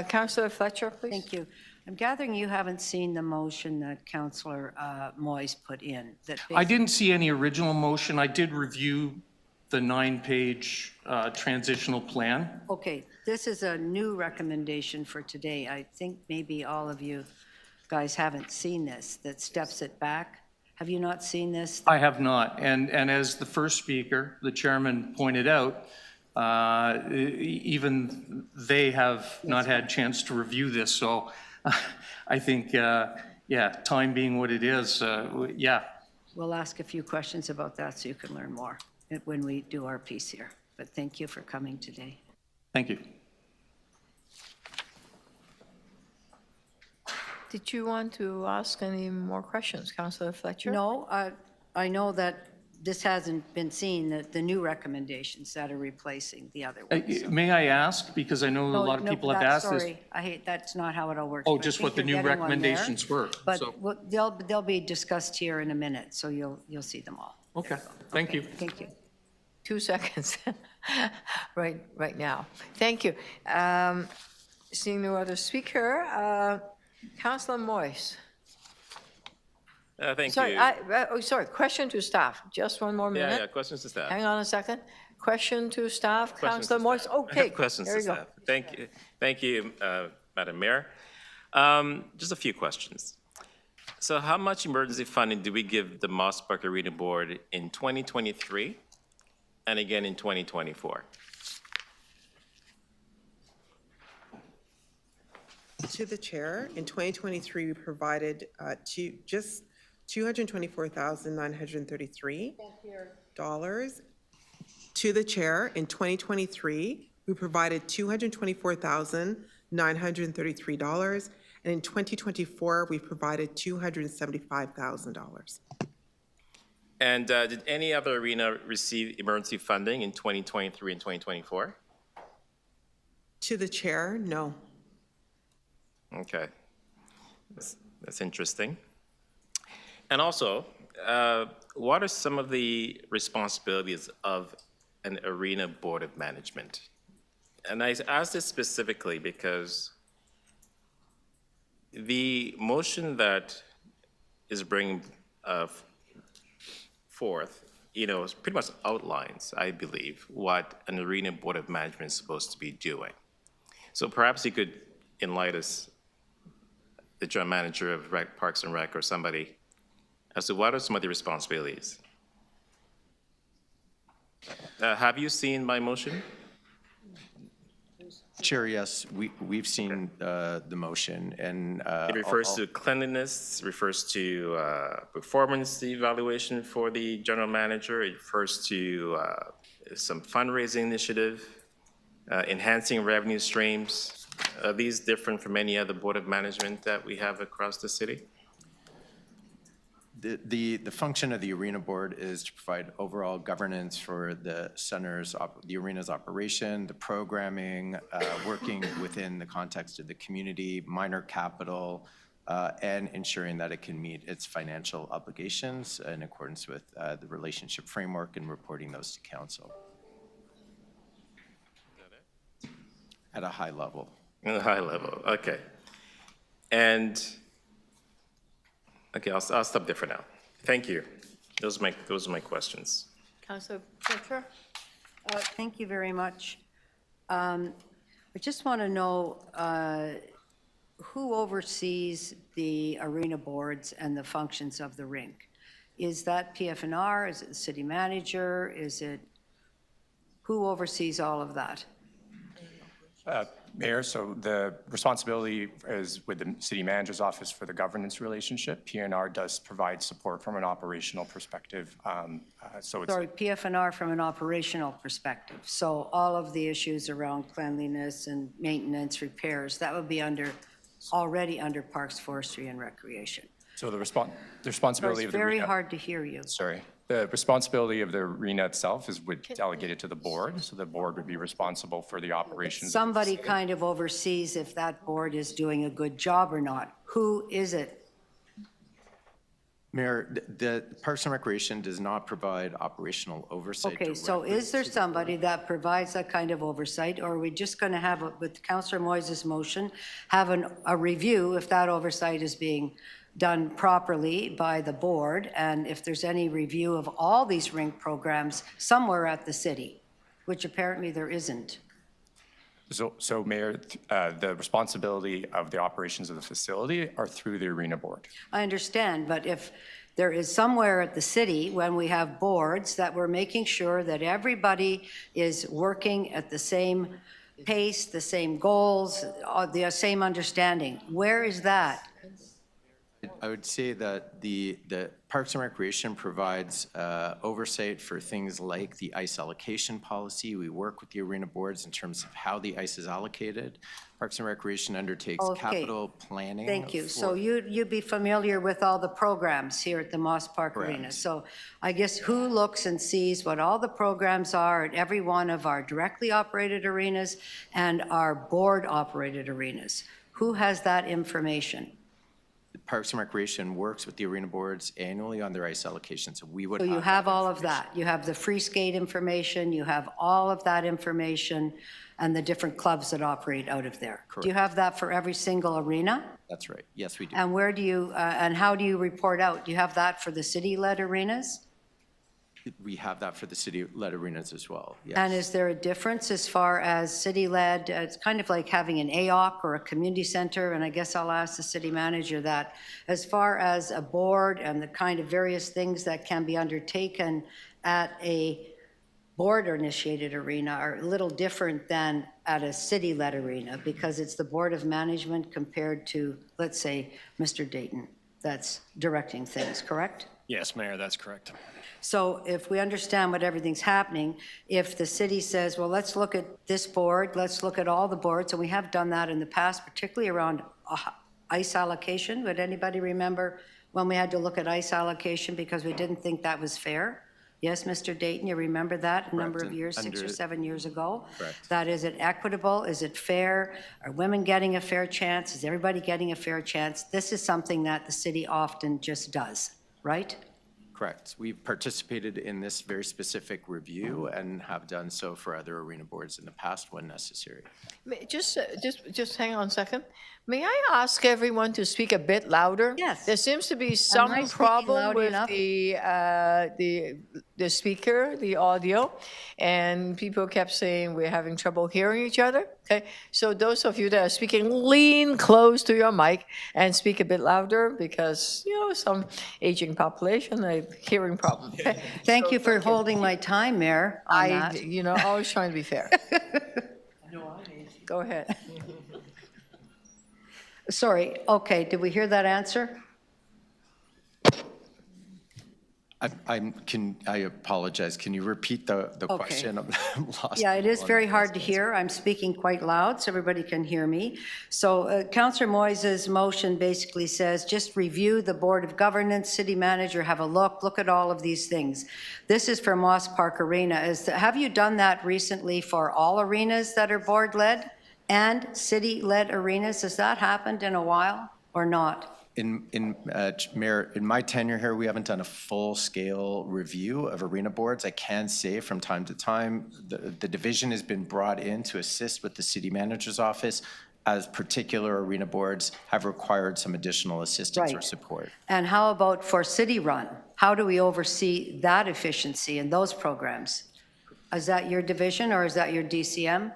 Councillor Fletcher, please. Thank you. I'm gathering you haven't seen the motion that Councillor Moise put in. I didn't see any original motion. I did review the 9-page transitional plan. Okay, this is a new recommendation for today. I think maybe all of you guys haven't seen this, that steps it back. Have you not seen this? I have not. And as the first speaker, the chairman, pointed out, even they have not had a chance to review this. So I think, yeah, time being what it is, yeah. We'll ask a few questions about that so you can learn more when we do our piece here. But thank you for coming today. Thank you. Did you want to ask any more questions, Councillor Fletcher? No, I know that this hasn't been seen, the new recommendations that are replacing the other ones. May I ask, because I know a lot of people have asked this. Sorry, I hate, that's not how it all works. Oh, but I just think what the you're new getting one there. recommendations were. But So, they'll be discussed here in a minute, so you'll see them all. okay, thank you. Thank you. 2 seconds, right now. Thank you. Seeing no other speaker, Councillor Moise. Thank Sorry, you. sorry, question to staff. Just one more minute. Yeah, questions to staff. Hang on a second. Question to staff, Questions Councillor to Moise. staff. I Okay, have questions there to you go. staff. Thank you, Madam Mayor. Just a few questions. So how much emergency funding do we give the Moss Park Arena Board in 2023 and again in 2024? To the chair, in 2023, we provided just $224,933. To the chair, in 2023, we provided $224,933, and in 2024, we provided $275,000. And did any other arena receive emergency funding in 2023 and 2024? To the chair, no. Okay, that's interesting. And also, what are some of the responsibilities of an arena board of management? And I ask this specifically because the motion that is bringing forth, pretty much outlines, I believe, what an arena board of management is supposed to be doing. So perhaps you could enlighten us, the general manager of Parks and Rec or somebody, as to what are some of the responsibilities. Have you seen my motion? Chair, yes, we've seen the motion, and it refers to cleanliness, refers to performance evaluation for the general manager. It refers to some fundraising initiative, enhancing revenue streams. Are these different from any other board of management that we have across the city? The function of the arena board is to provide overall governance for the center's, the arena's operation, the programming, working within the context of the community, minor capital, and ensuring that it can meet its financial obligations in accordance with the relationship framework and reporting those to council. At a high level. At a high level, okay. And, okay, I'll stop there for now. Thank you. Those are my questions. Councillor Petra? Thank you very much. I just want to know who oversees the arena boards and the functions of the rink? Is that PFNR? Is it the city manager? Is it, who oversees all of that? Mayor, so the responsibility is with the city manager's office for the governance relationship. PNR does provide support from an operational perspective. So it's Sorry, PFNR from an operational perspective. So all of the issues around cleanliness and maintenance, repairs, that would be already under Parks, Forestry, and Recreation. so the responsibility of It's the very arena, hard to hear you. sorry, the responsibility of the arena itself is delegated to the board. So the board would be responsible for the operations. Somebody kind of oversees if that board is doing a good job or not. Who is it? Mayor, the Parks and Recreation does not provide operational oversight. Okay, so is there somebody that provides that kind of oversight, or are we just going to have, with Councillor Moise's motion, have a review if that oversight is being done properly by the board, and if there's any review of all these rink programs somewhere at the city, which apparently there isn't? So Mayor, the responsibility of the operations of the facility are through the arena board. I understand, but if there is somewhere at the city, when we have boards, that we're making sure that everybody is working at the same pace, the same goals, the same understanding, where is that? I would say that the Parks and Recreation provides oversight for things like the ice allocation policy. We work with the arena boards in terms of how the ice is allocated. Parks and Recreation undertakes capital planning. Thank you. So you'd be familiar with all the programs here at the Moss Park Arena. So I guess who looks and sees what all the programs are at every one of our directly operated arenas and our board operated arenas? Who has that information? Parks and Recreation works with the arena boards annually on their ice allocation, so we would. So you have all of that. You have the free skate information, you have all of that information, and the different clubs that operate out of there. Correct. Do you have that for every single arena? That's right. Yes, we do. And where do you, and how do you report out? Do you have that for the city-led arenas? We have that for the city-led arenas as well, yes. And is there a difference as far as city-led? It's kind of like having an AOC or a community center, and I guess I'll ask the city manager that. As far as a board and the kind of various things that can be undertaken at a board-initiated arena are a little different than at a city-led arena, because it's the Board of Management compared to, let's say, Mr. Dayton, that's directing things, correct? Yes, Mayor, that's correct. So if we understand what everything's happening, if the city says, well, let's look at this board, let's look at all the boards, and we have done that in the past, particularly around ice allocation. Would anybody remember when we had to look at ice allocation because we didn't think that was fair? Yes, Mr. Dayton, you remember that a number of years, 6 or 7 years ago? Correct. That is it equitable? Is it fair? Are women getting a fair chance? Is everybody getting a fair chance? This is something that the city often just does, right? Correct. We've participated in this very specific review and have done so for other arena boards in the past when necessary. Just hang on a second. May I ask everyone to speak a bit louder? Yes. There seems to be some problem with the speaker, the audio, and people kept saying we're having trouble hearing each other. Okay, so those of you that are speaking, lean close to your mic and speak a bit louder because, you know, some aging population, a hearing problem. Okay? Thank you for holding my time, Mayor, on that. You know, always trying to be fair. Go ahead. Sorry, okay, did we hear that answer? I apologize. Can you repeat the question? I'm lost. Yeah, it is very hard to hear. I'm speaking quite loud so everybody can hear me. So Councillor Moise's motion basically says just review the Board of Governance, City Manager, have a look at all of these things. This is for Moss Park Arena. Have you done that recently for all arenas that are board-led and city-led arenas? Has that happened in a while or not? Mayor, in my tenure here, we haven't done a full-scale review of arena boards. I can say from time to time, the division has been brought in to assist with the city manager's office as particular arena boards have required some additional assistance or support. And how about for city run? How do we oversee that efficiency in those programs? Is that your division or is that your DCM?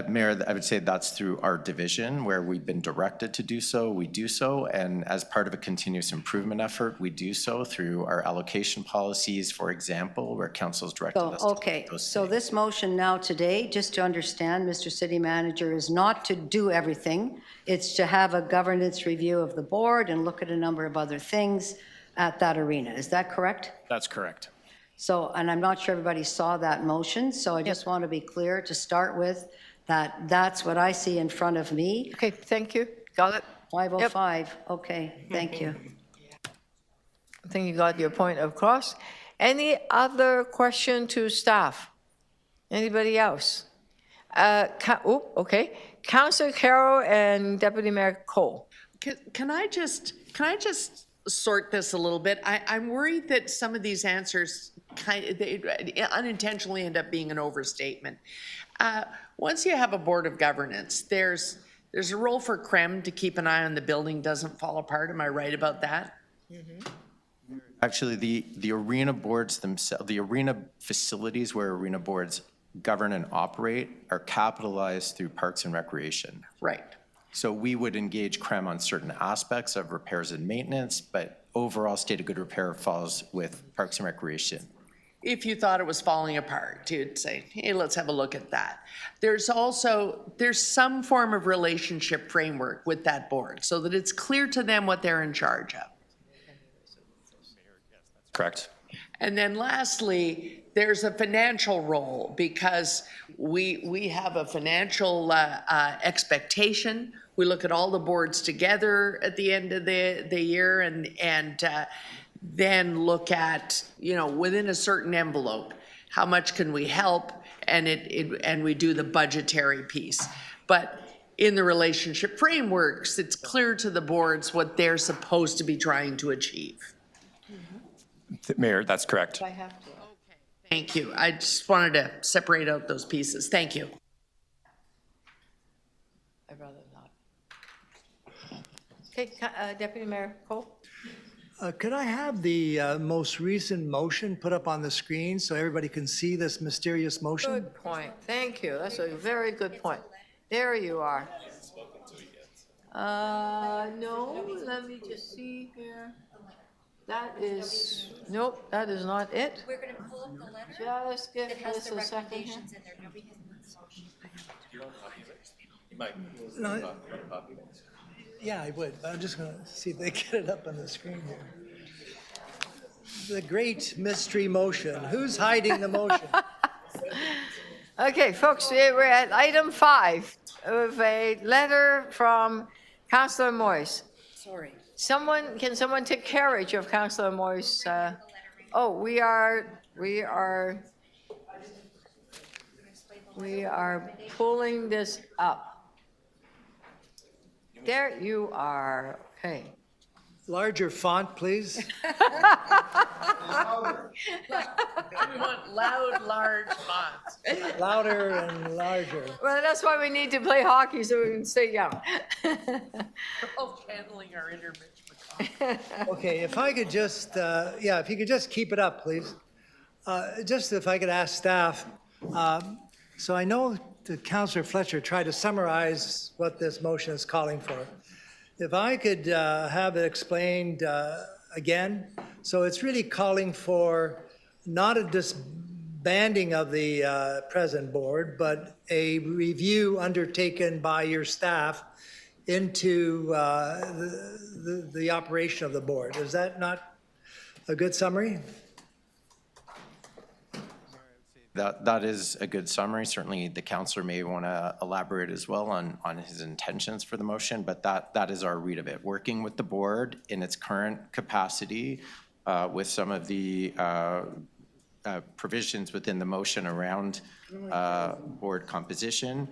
Mayor, I would say that's through our division where we've been directed to do so. We do so, and as part of a continuous improvement effort, we do so through our allocation policies, for example, where council's directed us to take those. So this motion now today, just to understand, Mr. City Manager, is not to do everything. It's to have a governance review of the board and look at a number of other things at that arena. Is that correct? That's correct. So, and I'm not sure everybody saw that motion, so I just want to be clear to start with that that's what I see in front of me. Okay, thank you. Got it? 505, okay, thank you. I think you got your point across. Any other question to staff? Anybody else? Okay. Councillor Carroll and Deputy Mayor Cole. Can I just sort this a little bit? I'm worried that some of these answers they unintentionally end up being an overstatement. Once you have a board of governance, there's a role for CREM to keep an eye on the building doesn't fall apart. Am I right about that? Mm-hmm. Actually, the arena boards themselves, the arena facilities where arena boards govern and operate are capitalized through Parks and Recreation. Right. So we would engage CREM on certain aspects of repairs and maintenance, but overall state of good repair falls with Parks and Recreation. If you thought it was falling apart, you'd say, hey, let's have a look at that. There's some form of relationship framework with that board so that it's clear to them what they're in charge of. Correct. And then lastly, there's a financial role because we have a financial expectation. We look at all the boards together at the end of the year and then look at, within a certain envelope, how much can we help, and we do the budgetary piece. But in the relationship frameworks, it's clear to the boards what they're supposed to be trying to achieve. Mayor, that's correct. I have to. Okay, thank you. I just wanted to separate out those pieces. Thank you. I'd rather not. Okay, Deputy Mayor Cole. Could I have the most recent motion put up on the screen so everybody can see this mysterious motion? Good point. Thank you. That's a very good point. There you are. No, let me just see here. That is, nope, that is not it. We're going to pull up the letter. Just give this a second here. In there. Nobody has No, yeah, I would. I'm just going to see if they get it up on the screen here. The great mystery motion. Who's hiding the motion? Okay, folks, we're at item 5 of a letter from Councillor Moise. Sorry. Can someone take carriage of Councillor Moise? We are pulling this up. There you are. Okay. Larger font, please. We want loud, large fonts. Louder and larger. Well, that's why we need to play hockey so we can stay young. We're all channeling our inner Mitch McConnell. Okay, if I could just, if you could just keep it up, please. Just if I could ask staff, so I know that Councillor Fletcher tried to summarize what this motion is calling for. If I could have it explained again. So it's really calling for not a disbanding of the present board, but a review undertaken by your staff into the operation of the board. Is that not a good summary? That is a good summary. Certainly, the councillor may want to elaborate as well on his intentions for the motion, but that is our read of it. Working with the board in its current capacity with some of the provisions within the motion around board composition,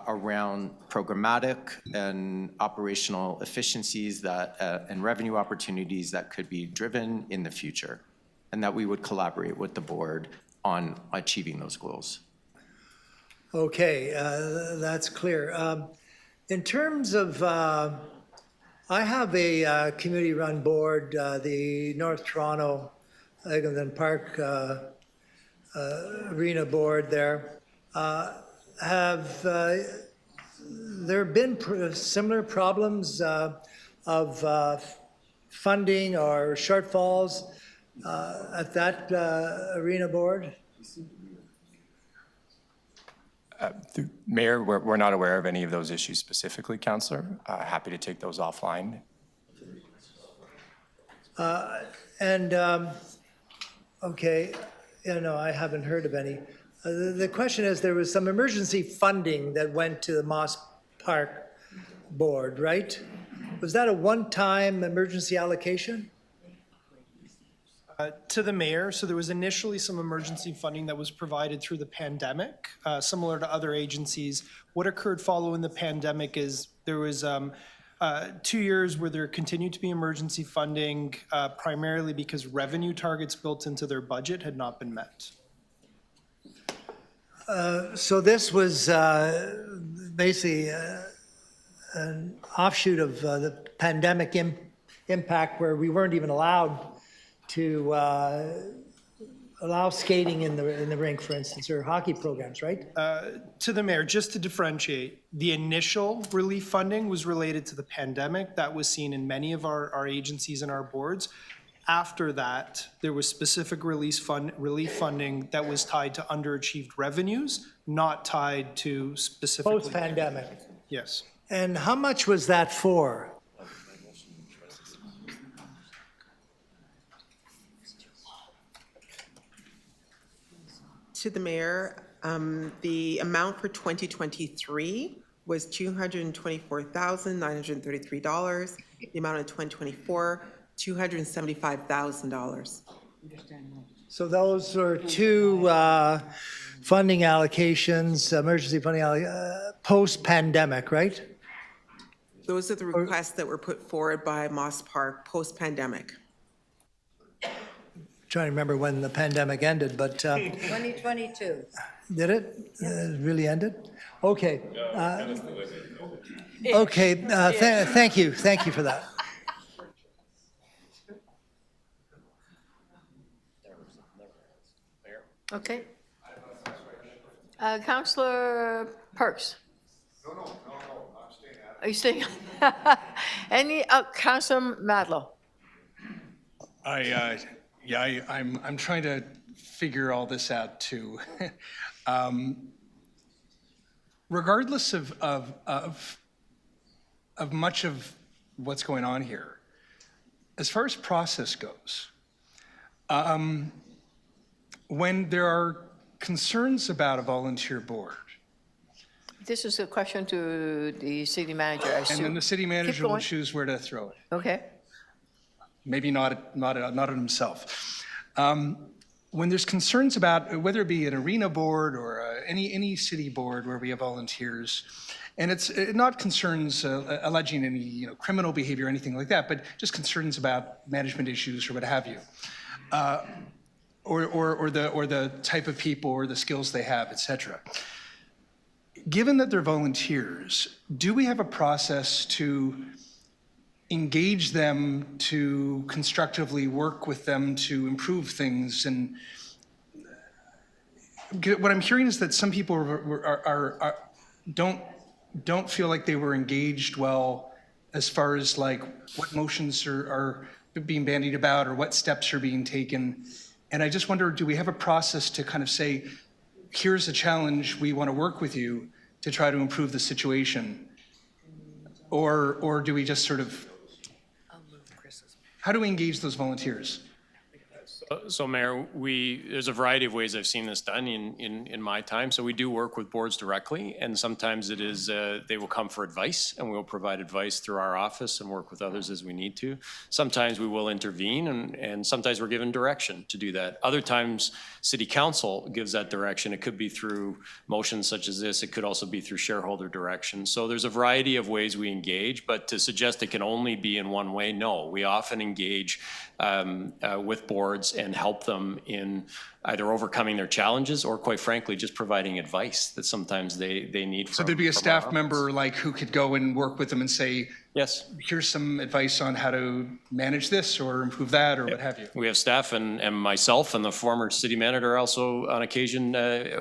around programmatic and operational efficiencies that and revenue opportunities that could be driven in the future, and that we would collaborate with the board on achieving those goals. Okay, that's clear. In terms of, I have a community-run board, the North Toronto Eglinton Park Arena Board there. Have there been similar problems of funding or shortfalls at that arena board? Mayor, we're not aware of any of those issues specifically, Councillor. Happy to take those offline. Okay, I haven't heard of any. The question is, there was some emergency funding that went to the Moss Park Board, right? Was that a one-time emergency allocation? To the mayor, so there was initially some emergency funding that was provided through the pandemic, similar to other agencies. What occurred following the pandemic is there was 2 years where there continued to be emergency funding, primarily because revenue targets built into their budget had not been met. So this was basically an offshoot of the pandemic impact, where we weren't even allowed to allow skating in the rink, for instance, or hockey programs, right? To the mayor, just to differentiate, the initial relief funding was related to the pandemic. That was seen in many of our agencies and our boards. After that, there was specific relief funding that was tied to underachieved revenues, not tied to specifically. Post-pandemic. Yes. And how much was that for? To the mayor, the amount for 2023 was $224,933. The amount in 2024, $275,000. So those are two funding allocations, emergency funding post-pandemic, right? Those are the requests that were put forward by Moss Park post-pandemic. Trying to remember when the pandemic ended, but 2022. did it? It really ended? Okay. Okay. Thank you. Thank you for that. Okay. Councillor Perks. No, I'm staying out. Are you staying? Any, Councillor Madlow. I'm trying to figure all this out too. Regardless of much of what's going on here, as far as process goes, when there are concerns about a volunteer board. This is a question to the city manager, I assume. And then the city manager will choose where to throw it. Okay. Maybe not at himself. When there's concerns about whether it be an arena board or any city board where we have volunteers, and it's not concerns alleging any criminal behavior or anything like that, but just concerns about management issues or what have you, or the type of people or the skills they have, etc. Given that they're volunteers, do we have a process to engage them, to constructively work with them to improve things? And what I'm hearing is that some people don't feel like they were engaged well as far as like what motions are being bandied about or what steps are being taken. And I just wonder, do we have a process to kind of say, here's a challenge, we want to work with you to try to improve the situation? Or do we just sort of, how do we engage those volunteers? So Mayor, there's a variety of ways I've seen this done in my time. So we do work with boards directly, and sometimes it is, they will come for advice, and we'll provide advice through our office and work with others as we need to. Sometimes we will intervene, and sometimes we're given direction to do that. Other times, City Council gives that direction. It could be through motions such as this. It could also be through shareholder direction. So there's a variety of ways we engage, but to suggest it can only be in one way, no. We often engage with boards and help them in either overcoming their challenges or, quite frankly, just providing advice that sometimes they need. So there'd be a staff member like who could go and work with them and say, yes, here's some advice on how to manage this or improve that or what have you. We have staff and myself and the former city manager also on occasion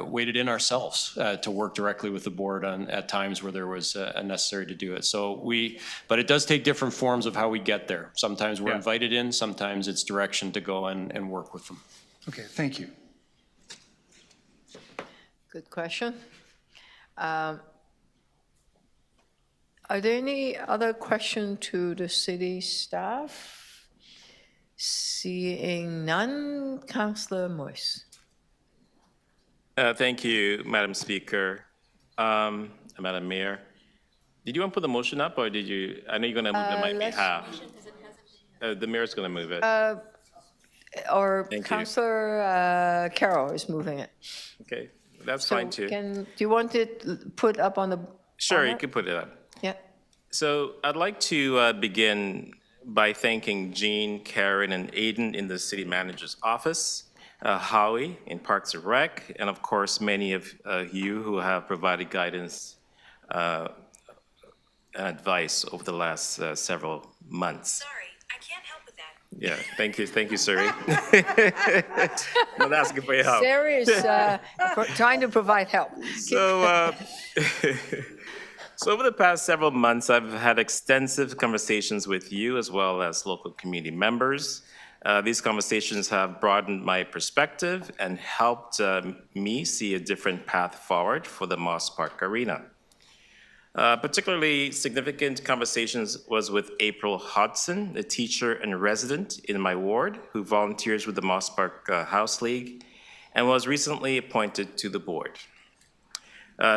waded in ourselves to work directly with the board at times where there was necessary to do it. So but it does take different forms of how we get there. Sometimes we're invited in, sometimes it's direction to go and work with them. Okay, thank you. Good question. Are there any other question to the city staff? Seeing none, Councillor Moise. Thank you, Madam Speaker. Madam Mayor, did you want to put the motion up, or did you? I know you're going to move it on my behalf. The mayor's going to move it. Or Thank you. Councillor Carroll is moving it. Okay, that's fine too. Do you want it put up on the? Sure, you can put it up. Yeah. So I'd like to begin by thanking Jean, Karen, and Aiden in the city manager's office, Howie in Parks and Rec, and of course many of you who have provided guidance and advice over the last several months. Sorry, I can't help with that. Yeah, thank you, Suri. Not asking for your help. Sarah is trying to provide help. So, so over the past several months, I've had extensive conversations with you as well as local community members. These conversations have broadened my perspective and helped me see a different path forward for the Moss Park Arena. Particularly significant conversations was with April Hodson, a teacher and resident in my ward who volunteers with the Moss Park House League and was recently appointed to the board.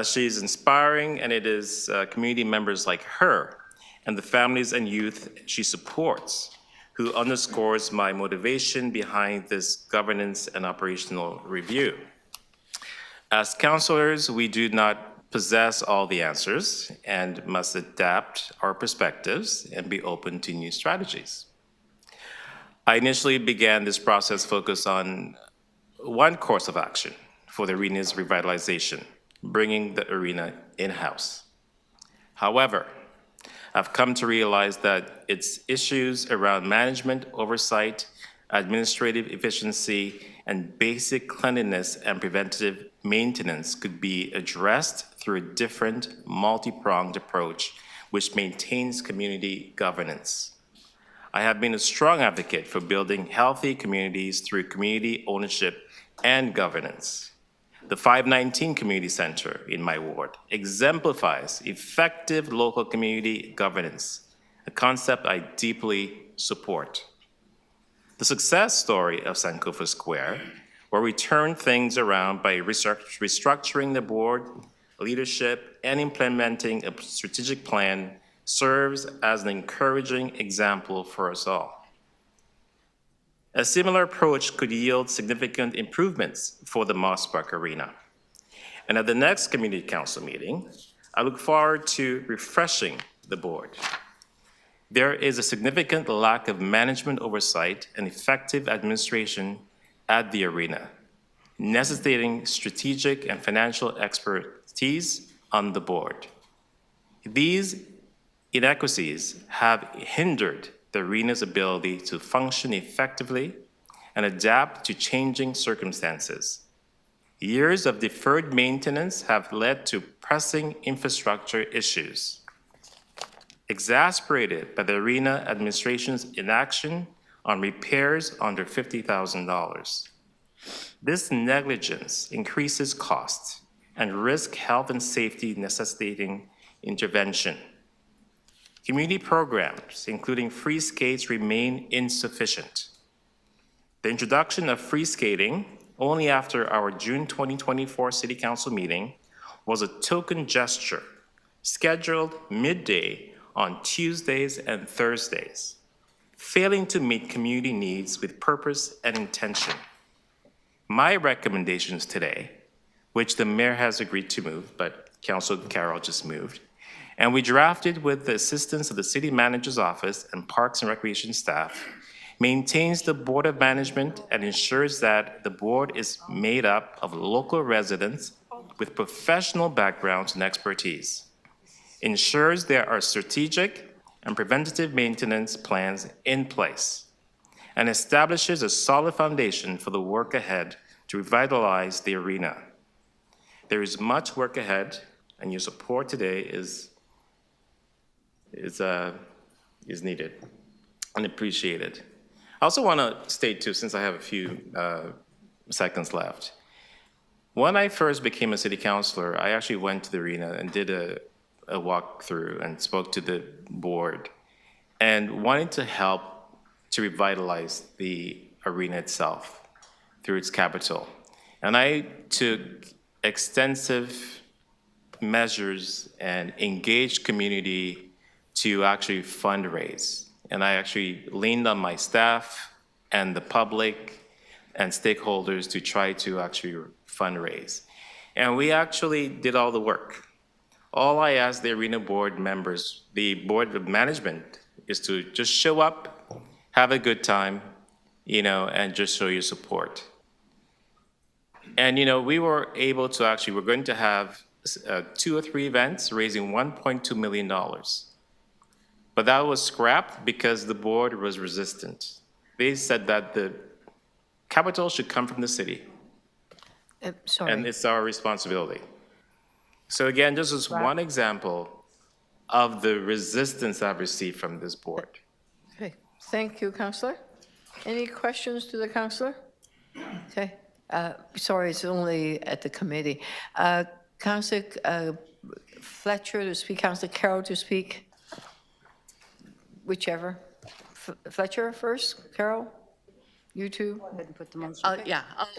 She's inspiring, and it is community members like her and the families and youth she supports who underscores my motivation behind this governance and operational review. As councillors, we do not possess all the answers and must adapt our perspectives and be open to new strategies. I initially began this process focused on one course of action for the arena's revitalization, bringing the arena in-house. However, I've come to realize that its issues around management, oversight, administrative efficiency, and basic cleanliness and preventative maintenance could be addressed through a different, multi-pronged approach which maintains community governance. I have been a strong advocate for building healthy communities through community ownership and governance. The 519 Community Center in my ward exemplifies effective local community governance, a concept I deeply support. The success story of Sankofa Square, where we turned things around by restructuring the board, leadership, and implementing a strategic plan, serves as an encouraging example for us all. A similar approach could yield significant improvements for the Moss Park Arena. And at the next Community Council meeting, I look forward to refreshing the board. There is a significant lack of management oversight and effective administration at the arena, necessitating strategic and financial expertise on the board. These inequities have hindered the arena's ability to function effectively and adapt to changing circumstances. Years of deferred maintenance have led to pressing infrastructure issues, exacerbated by the arena administration's inaction on repairs under $50,000. This negligence increases costs and risks health and safety necessitating intervention. Community programs, including free skates, remain insufficient. The introduction of free skating only after our June 2024 City Council meeting was a token gesture scheduled midday on Tuesdays and Thursdays, failing to meet community needs with purpose and intention. My recommendations today, which the mayor has agreed to move, but Councilor Carroll just moved, and we drafted with the assistance of the City Manager's Office and Parks and Recreation staff, maintains the Board of Management and ensures that the board is made up of local residents with professional backgrounds and expertise, ensures there are strategic and preventative maintenance plans in place, and establishes a solid foundation for the work ahead to revitalize the arena. There is much work ahead, and your support today is needed and appreciated. I also want to state too, since I have a few seconds left, when I first became a city councilor, I actually went to the arena and did a walkthrough and spoke to the board and wanted to help to revitalize the arena itself through its capital. And I took extensive measures and engaged community to actually fundraise. And I actually leaned on my staff and the public and stakeholders to try to actually fundraise. And we actually did all the work. All I asked the arena board members, the board of management, is to just show up, have a good time, and just show your support. And, we were able to actually, we're going to have 2 or 3 events raising $1.2 million. But that was scrapped because the board was resistant. They said that the capital should come from the city. Sorry. And it's our responsibility. So again, this is one example of the resistance I've received from this board. Okay, thank you, Councillor. Any questions to the Councillor? Okay, sorry, it's only at the committee. Councillor Fletcher to speak, Councillor Carroll to speak, whichever. Fletcher first, Carroll? You two? Go ahead and put the motion.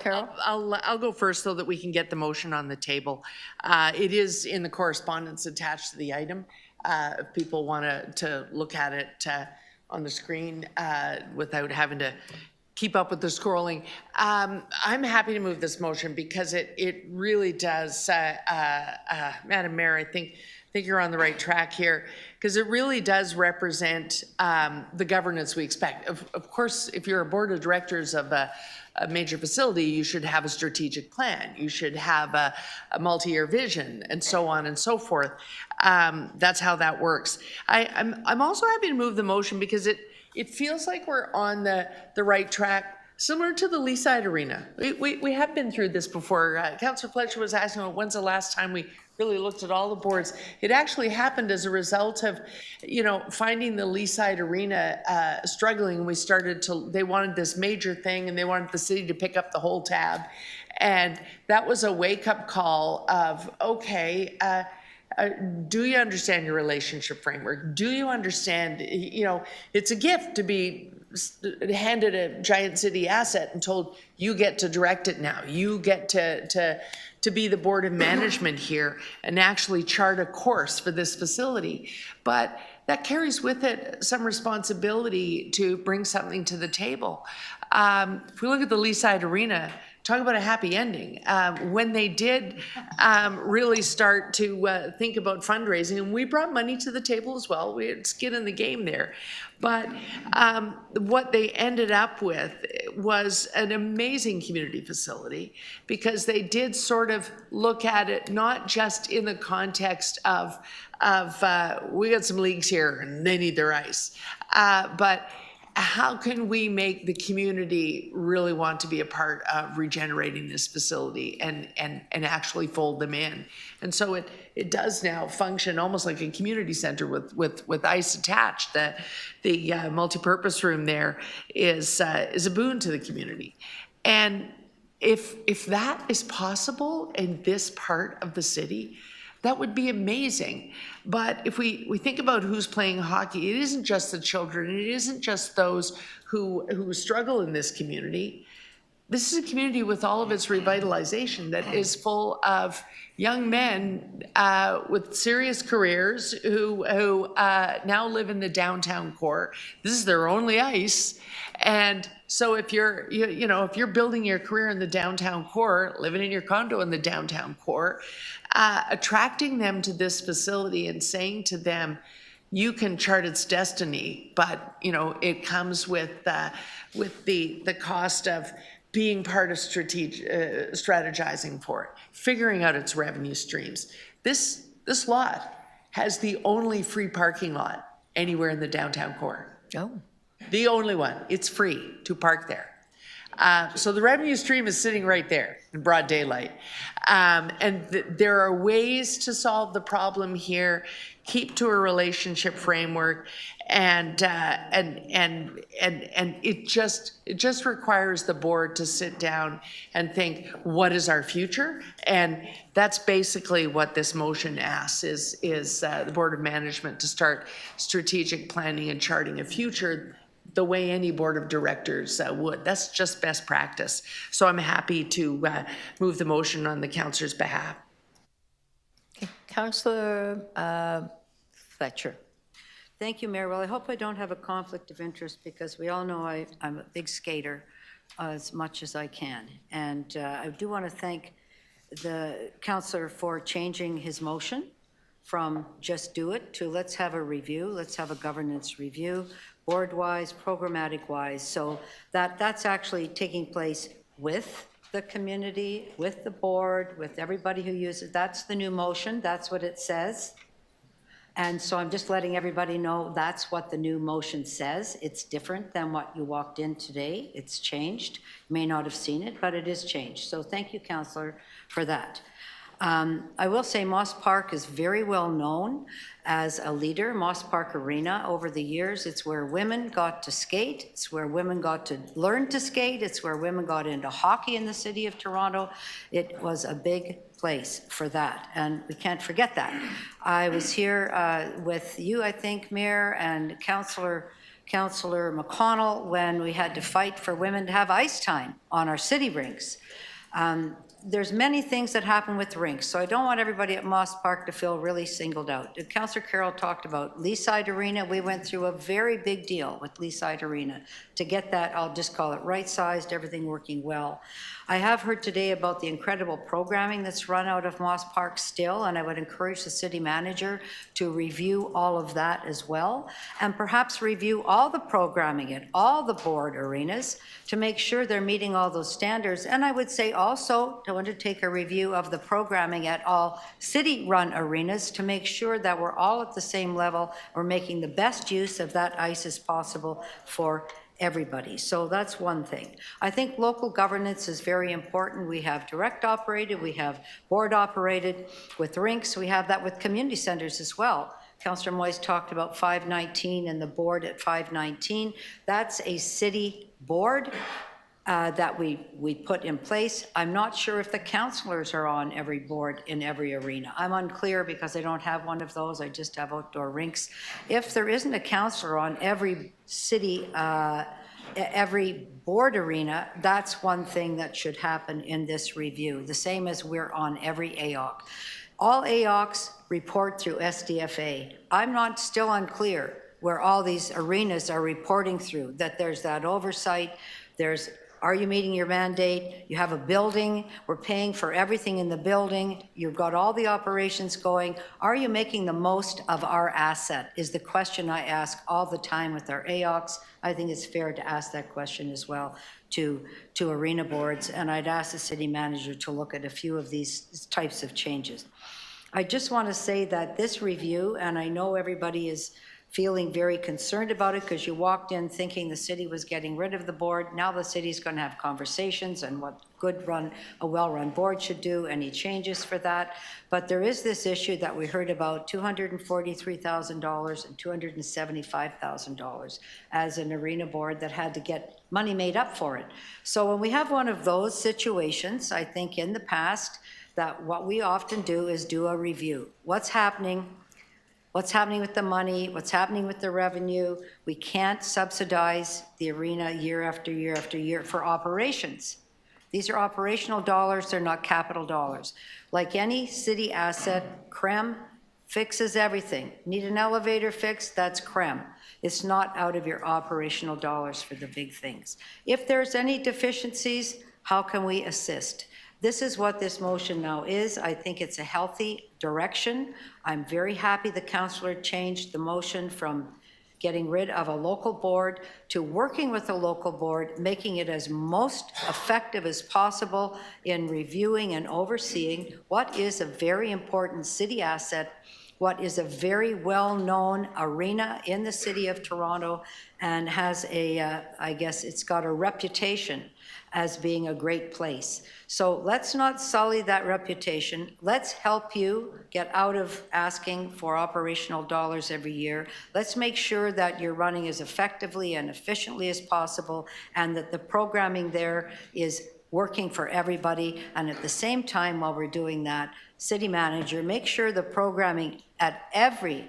Carol? I'll go first so that we can get the motion on the table. It is in the correspondence attached to the item. If people want to look at it on the screen without having to keep up with the scrolling. I'm happy to move this motion because it really does, Madam Mayor, I think you're on the right track here, because it really does represent the governance we expect. Of course, if you're a board of directors of a major facility, you should have a strategic plan. You should have a multi-year vision and so on and so forth. That's how that works. I'm also happy to move the motion because it feels like we're on the right track, similar to the Leaside Arena. We have been through this before. Councillor Fletcher was asking, when's the last time we really looked at all the boards? It actually happened as a result of, finding the Leaside Arena struggling. We started they wanted this major thing and they wanted the city to pick up the whole tab. And that was a wake-up call of, okay, do you understand your relationship framework? Do you understand, it's a gift to be handed a giant city asset and told, you get to direct it now. You get to be the board of management here and actually chart a course for this facility. But that carries with it some responsibility to bring something to the table. If we look at the Leaside Arena, talk about a happy ending. When they did really start to think about fundraising, and we brought money to the table as well, we had skin in the game there. But what they ended up with was an amazing community facility, because they did sort of look at it not just in the context of we got some leagues here and they need their ice, but how can we make the community really want to be a part of regenerating this facility and actually fold them in? And so it does now function almost like a community center with ice attached. The multipurpose room there is a boon to the community. And if that is possible in this part of the city, That would be amazing. But if we think about who's playing hockey, it isn't just the children, it isn't just those who struggle in this community. This is a community with all of its revitalization that is full of young men with serious careers who now live in the downtown core. This is their only ice. And so if you're, if you're building your career in the downtown core, living in your condo in the downtown core, attracting them to this facility and saying to them, you can chart its destiny, but it comes with the cost of being part of strategizing for it, figuring out its revenue streams. This lot has the only free parking lot anywhere in the downtown core. Oh. The only one. It's free to park there. So the revenue stream is sitting right there in broad daylight. There are ways to solve the problem here, keep to a relationship framework, and it just requires the board to sit down and think, what is our future? And that's basically what this motion asks, is the Board of Management to start strategic planning and charting a future the way any board of directors would. That's just best practice. So I'm happy to move the motion on the councillor's behalf. Okay. Councillor Fletcher. Thank you, Mayor. Well, I hope I don't have a conflict of interest, because we all know I'm a big skater as much as I can. And I do want to thank the councillor for changing his motion from just do it to let's have a review, let's have a governance review, board-wise, programmatic-wise. So that's actually taking place with the community, with the board, with everybody who uses it. That's the new motion. That's what it says. And so I'm just letting everybody know that's what the new motion says. It's different than what you walked in today. It's changed. You may not have seen it, but it is changed. So thank you, Councillor, for that. I will say Moss Park is very well known as a leader, Moss Park Arena. Over the years, it's where women got to skate. It's where women got to learn to skate. It's where women got into hockey in the city of Toronto. It was a big place for that, and we can't forget that. I was here with you, I think, Mayor, and Councillor McConnell when we had to fight for women to have ice time on our city rinks. There's many things that happen with rinks, so I don't want everybody at Moss Park to feel really singled out. Councillor Carroll talked about Leaside Arena. We went through a very big deal with Leaside Arena to get that, I'll just call it right-sized, everything working well. I have heard today about the incredible programming that's run out of Moss Park still, and I would encourage the city manager to review all of that as well, and perhaps review all the programming at all the board arenas to make sure they're meeting all those standards. And I would say also to undertake a review of the programming at all city-run arenas to make sure that we're all at the same level, we're making the best use of that ice as possible for everybody. So that's one thing. I think local governance is very important. We have direct operated, we have board operated with rinks, we have that with community centers as well. Councillor Moise talked about 519 and the board at 519. That's a city board that we put in place. I'm not sure if the councillors are on every board in every arena. I'm unclear because I don't have one of those. I just have outdoor rinks. If there isn't a councillor on every city, every board arena, that's one thing that should happen in this review, the same as we're on every AOC. All AOCs report through SDFA. I'm not still unclear where all these arenas are reporting through, that there's that oversight, there's are you meeting your mandate? You have a building. We're paying for everything in the building. You've got all the operations going. Are you making the most of our asset is the question I ask all the time with our AOCs. I think it's fair to ask that question as well to arena boards. And I'd ask the city manager to look at a few of these types of changes. I just want to say that this review, and I know everybody is feeling very concerned about it because you walked in thinking the city was getting rid of the board. Now the city's going to have conversations on what a well-run board should do, any changes for that. But there is this issue that we heard about, $243,000 and $275,000 as an arena board that had to get money made up for it. So when we have one of those situations, I think in the past, that what we often do is do a review. What's happening with the money, what's happening with the revenue. We can't subsidize the arena year after year after year for operations. These are operational dollars, they're not capital dollars. Like any city asset, CREM fixes everything. Need an elevator fixed, that's CREM. It's not out of your operational dollars for the big things. If there's any deficiencies, how can we assist? This is what this motion now is. I think it's a healthy direction. I'm very happy the councillor changed the motion from getting rid of a local board to working with a local board, making it as most effective as possible in reviewing and overseeing what is a very important city asset, what is a very well-known arena in the city of Toronto and has a, I guess it's got a reputation as being a great place. So let's not sully that reputation. Let's help you get out of asking for operational dollars every year. Let's make sure that you're running as effectively and efficiently as possible and that the programming there is working for everybody. And at the same time, while we're doing that, city manager, make sure the programming at every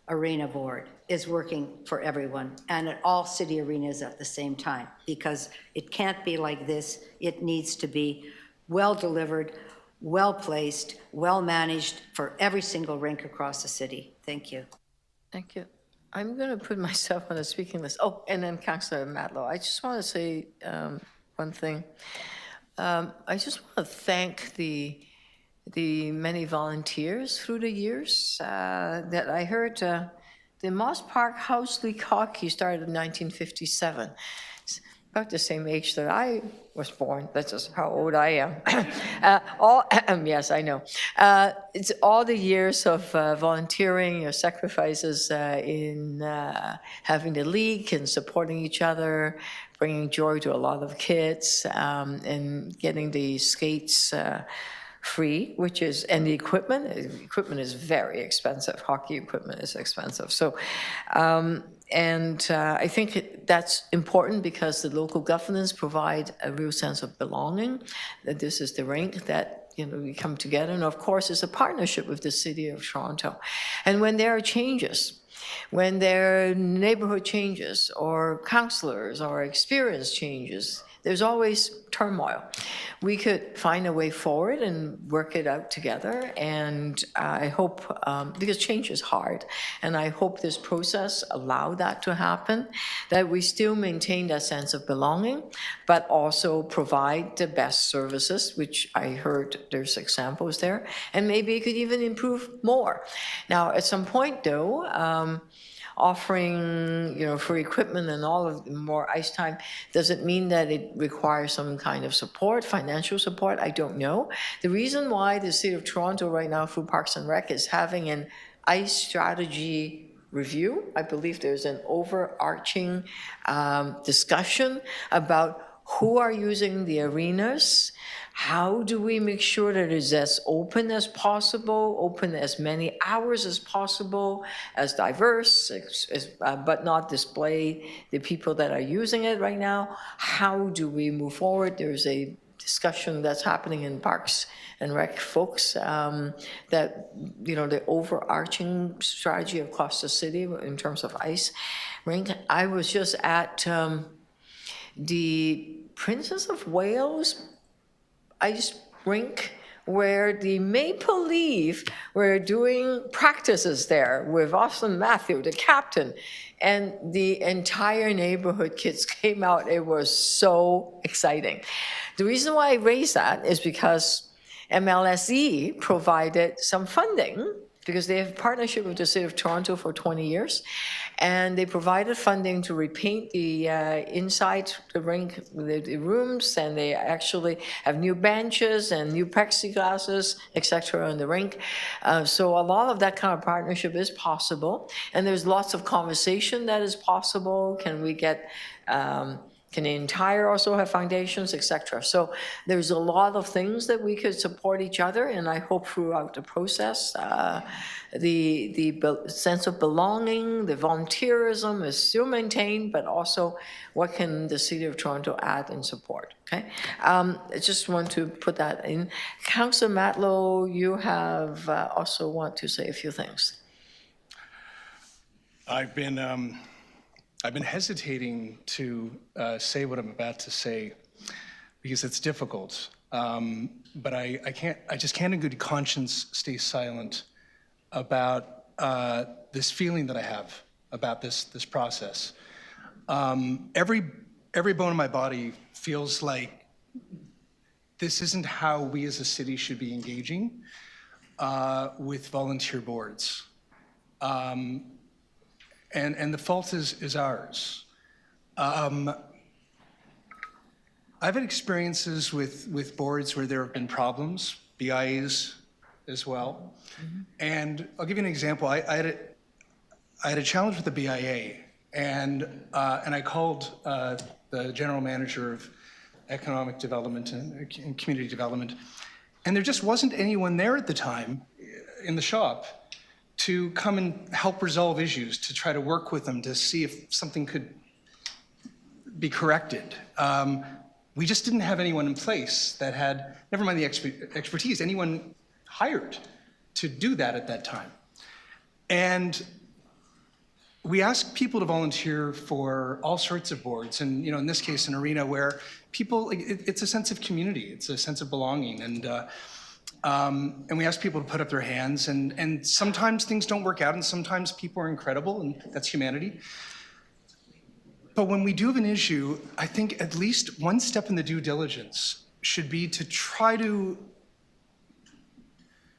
arena board is working for everyone and at all city arenas at the same time, because it can't be like this. It needs to be well delivered, well placed, well managed for every single rink across the city. Thank you. Thank you. I'm going to put myself on the speaking list. Oh, and then Councillor Matlow. I just want to say one thing. I just want to thank the many volunteers through the years that I heard. The Moss Park House League Hockey started in 1957. It's about the same age that I was born. That's just how old I am. Yes, I know. It's all the years of volunteering, your sacrifices in having the league and supporting each other, bringing joy to a lot of kids, and getting the skates free, which is, and the equipment is very expensive. Hockey equipment is expensive. So, I think that's important because the local governments provide a real sense of belonging, that this is the rink that, you know, we come together. And of course, it's a partnership with the City of Toronto. And when there are changes, when their neighborhood changes or councillors or experience changes, there's always turmoil. We could find a way forward and work it out together. And I hope, because change is hard, and I hope this process allow that to happen, that we still maintain that sense of belonging, but also provide the best services, which I heard there's examples there, and maybe it could even improve more. Now, at some point though, offering, you know, for equipment and all of more ice time, does it mean that it requires some kind of support, financial support? I don't know. The reason why the City of Toronto right now through Parks and Rec is having an ice strategy review. I believe there's an overarching discussion about who are using the arenas. How do we make sure that it's as open as possible, open as many hours as possible, as diverse, but not display the people that are using it right now? How do we move forward? There's a discussion that's happening in Parks and Rec folks that, you know, the overarching strategy across the city in terms of ice rink. I was just at the Princess of Wales ice rink where the Maple Leaf were doing practices there with Austin Matthew, the captain, and the entire neighborhood kids came out. It was so exciting. The reason why I raised that is because MLSE provided some funding because they have a partnership with the City of Toronto for 20 years. And they provided funding to repaint the inside the rink, the rooms, and they actually have new benches and new plexiglasses, et cetera, in the rink. So a lot of that kind of partnership is possible. And there's lots of conversation that is possible. Can we get Canadian Tire also have foundations, etc. So there's a lot of things that we could support each other, and I hope throughout the process, the sense of belonging, the volunteerism is still maintained, but also what can the City of Toronto add and support, okay? I just want to put that in. Councillor Matlow, you have also want to say a few things. I've been hesitating to say what I'm about to say because it's difficult. But I just can't in good conscience stay silent about this feeling that I have about this process. Every bone in my body feels like this isn't how we as a city should be engaging with volunteer boards. And the fault is ours. I've had experiences with boards where there have been problems, BIAs as well. And I'll give you an example. I had a challenge with the BIA, and I called the general manager of economic development and community development, and there just wasn't anyone there at the time in the shop to come and help resolve issues, to try to work with them to see if something could be corrected. We just didn't have anyone in place that had, never mind the expertise, anyone hired to do that at that time. And we asked people to volunteer for all sorts of boards, and in this case, an arena where people, it's a sense of community, it's a sense of belonging, and we ask people to put up their hands, and sometimes things don't work out, and sometimes people are incredible, and that's humanity. But when we do have an issue, I think at least one step in the due diligence should be to try to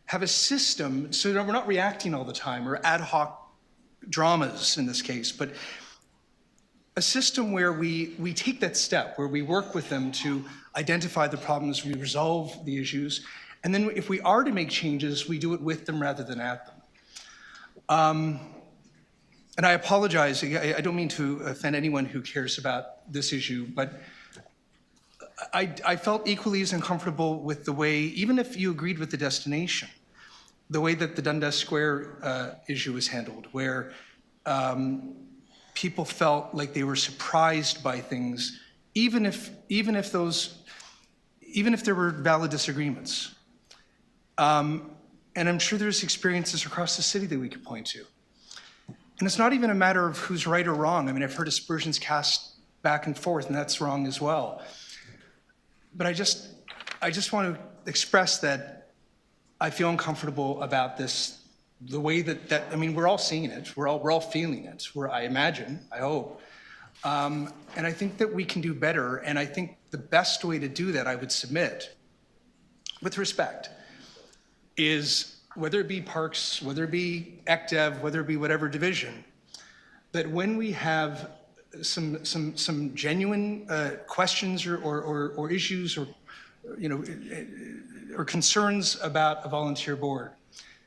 have a system so that we're not reacting all the time, or ad hoc dramas in this case, but a system where we take that step, where we work with them to identify the problems, we resolve the issues, and then if we are to make changes, we do it with them rather than at them. And I apologize, I don't mean to offend anyone who cares about this issue, but I felt equally as uncomfortable with the way, even if you agreed with the destination, the way that the Dundas Square issue was handled, where people felt like they were surprised by things, even if there were valid disagreements. And I'm sure there's experiences across the city that we could point to. And it's not even a matter of who's right or wrong. I mean, I've heard aspersions cast back and forth, and that's wrong as well. But I just want to express that I feel uncomfortable about this, the way that I mean, we're all seeing it, we're all feeling it, I imagine, I hope. And I think that we can do better, and I think the best way to do that, I would submit, with respect, is whether it be parks, whether it be ECDEV, whether it be whatever division, that when we have some genuine questions or issues or concerns about a volunteer board,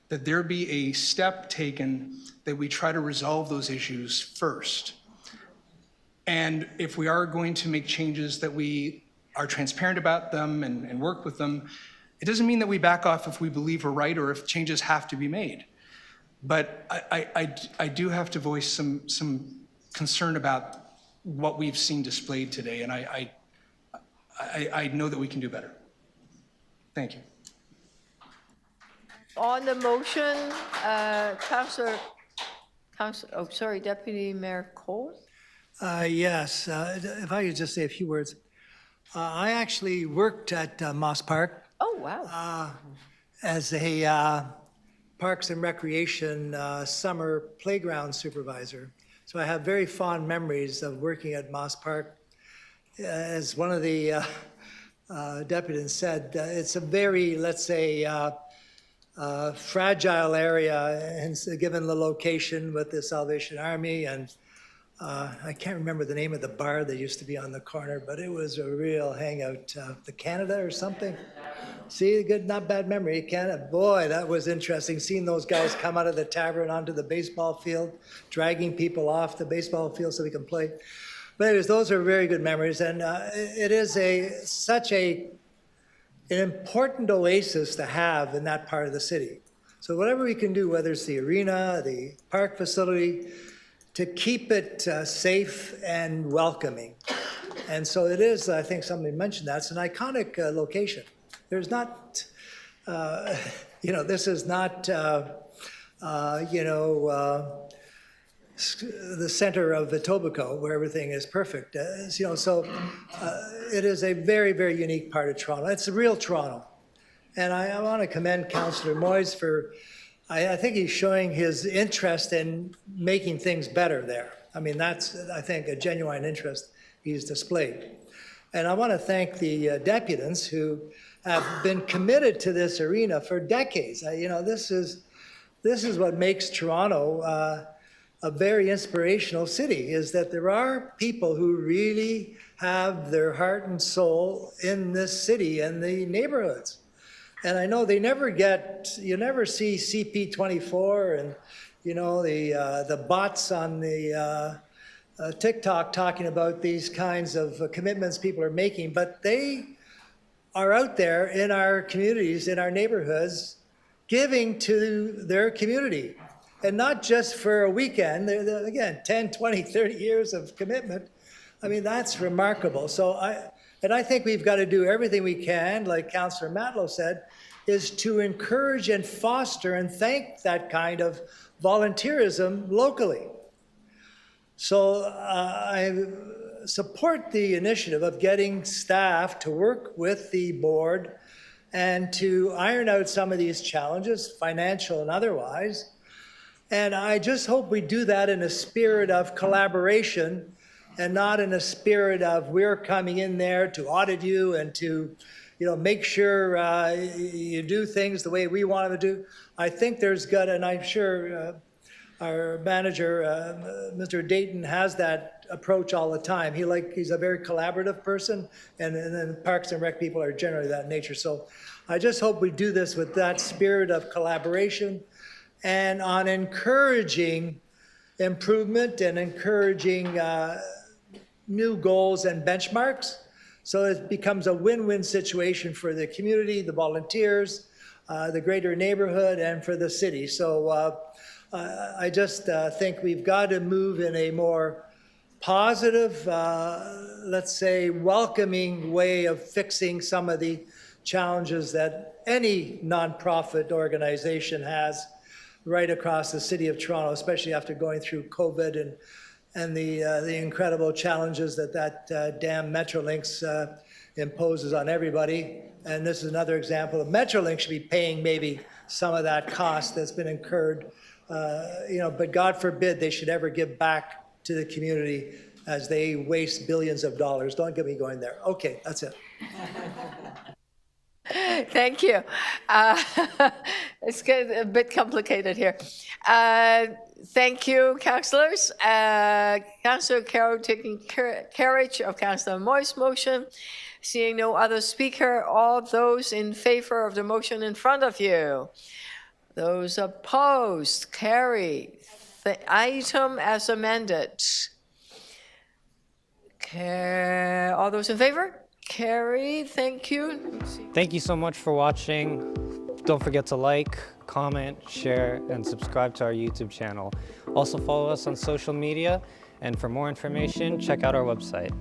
that there be a step taken that we try to resolve those issues first. And if we are going to make changes, that we are transparent about them and work with them. It doesn't mean that we back off if we believe we're right or if changes have to be made. But I do have to voice some concern about what we've seen displayed today, and I know that we can do better. Thank you. On the motion, Deputy Mayor Cole? Yes, if I could just say a few words. I actually worked at Moss Park. Oh, wow. As a Parks and Recreation summer playground supervisor. So I have very fond memories of working at Moss Park. As one of the deputies said, it's a very, let's say, fragile area, and given the location with the Salvation Army, and I can't remember the name of the bar that used to be on the corner, but it was a real hangout. The Canada or something? See, good, not bad memory. Canada, boy, that was interesting. Seeing those guys come out of the tavern onto the baseball field, dragging people off the baseball field so we can play. But anyways, those are very good memories, and it is such an important oasis to have in that part of the city. So whatever we can do, whether it's the arena, the park facility, to keep it safe and welcoming. And so it is, I think somebody mentioned that, it's an iconic location. There's not, this is not, the center of Etobicoke where everything is perfect. It is a very, very unique part of Toronto. It's a real Toronto. And I want to commend Councillor Moise for, I think he's showing his interest in making things better there. I mean, that's, I think, a genuine interest he's displayed. And I want to thank the deputants who have been committed to this arena for decades. This is what makes Toronto a very inspirational city, is that there are people who really have their heart and soul in this city and the neighborhoods. And I know you never see CP24 and, the bots on the TikTok talking about these kinds of commitments people are making, but they are out there in our communities, in our neighborhoods, giving to their community. And not just for a weekend, again, 10, 20, 30 years of commitment. I mean, that's remarkable. And I think we've got to do everything we can, like Councillor Matlow said, is to encourage and foster and thank that kind of volunteerism locally. So I support the initiative of getting staff to work with the board and to iron out some of these challenges, financial and otherwise. And I just hope we do that in a spirit of collaboration and not in a spirit of we're coming in there to audit you and to, make sure you do things the way we want them to do. I think there's got, and I'm sure our manager, Mr. Dayton, has that approach all the time. He's a very collaborative person, and then Parks and Rec people are generally that nature. So I just hope we do this with that spirit of collaboration and on encouraging improvement and encouraging new goals and benchmarks, so it becomes a win-win situation for the community, the volunteers, the greater neighborhood, and for the city. So I just think we've got to move in a more positive, let's say, welcoming way of fixing some of the challenges that any nonprofit organization has right across the city of Toronto, especially after going through COVID and the incredible challenges that damn Metrolinx imposes on everybody. And this is another example of Metrolinx should be paying maybe some of that cost that's been incurred, but God forbid they should ever give back to the community as they waste billions of dollars. Don't get me going there. Okay, that's it. Thank you. It's getting a bit complicated here. Thank you, councillors. Councillor Carroll taking carriage of Councillor Moise's motion. Seeing no other speaker, all those in favor of the motion in front of you. Those opposed, carry. The item as amended. All those in favor? Carrie, thank you. Thank you so much for watching. Don't forget to like, comment, share, and subscribe to our YouTube channel. Also follow us on social media, and for more information, check out our website.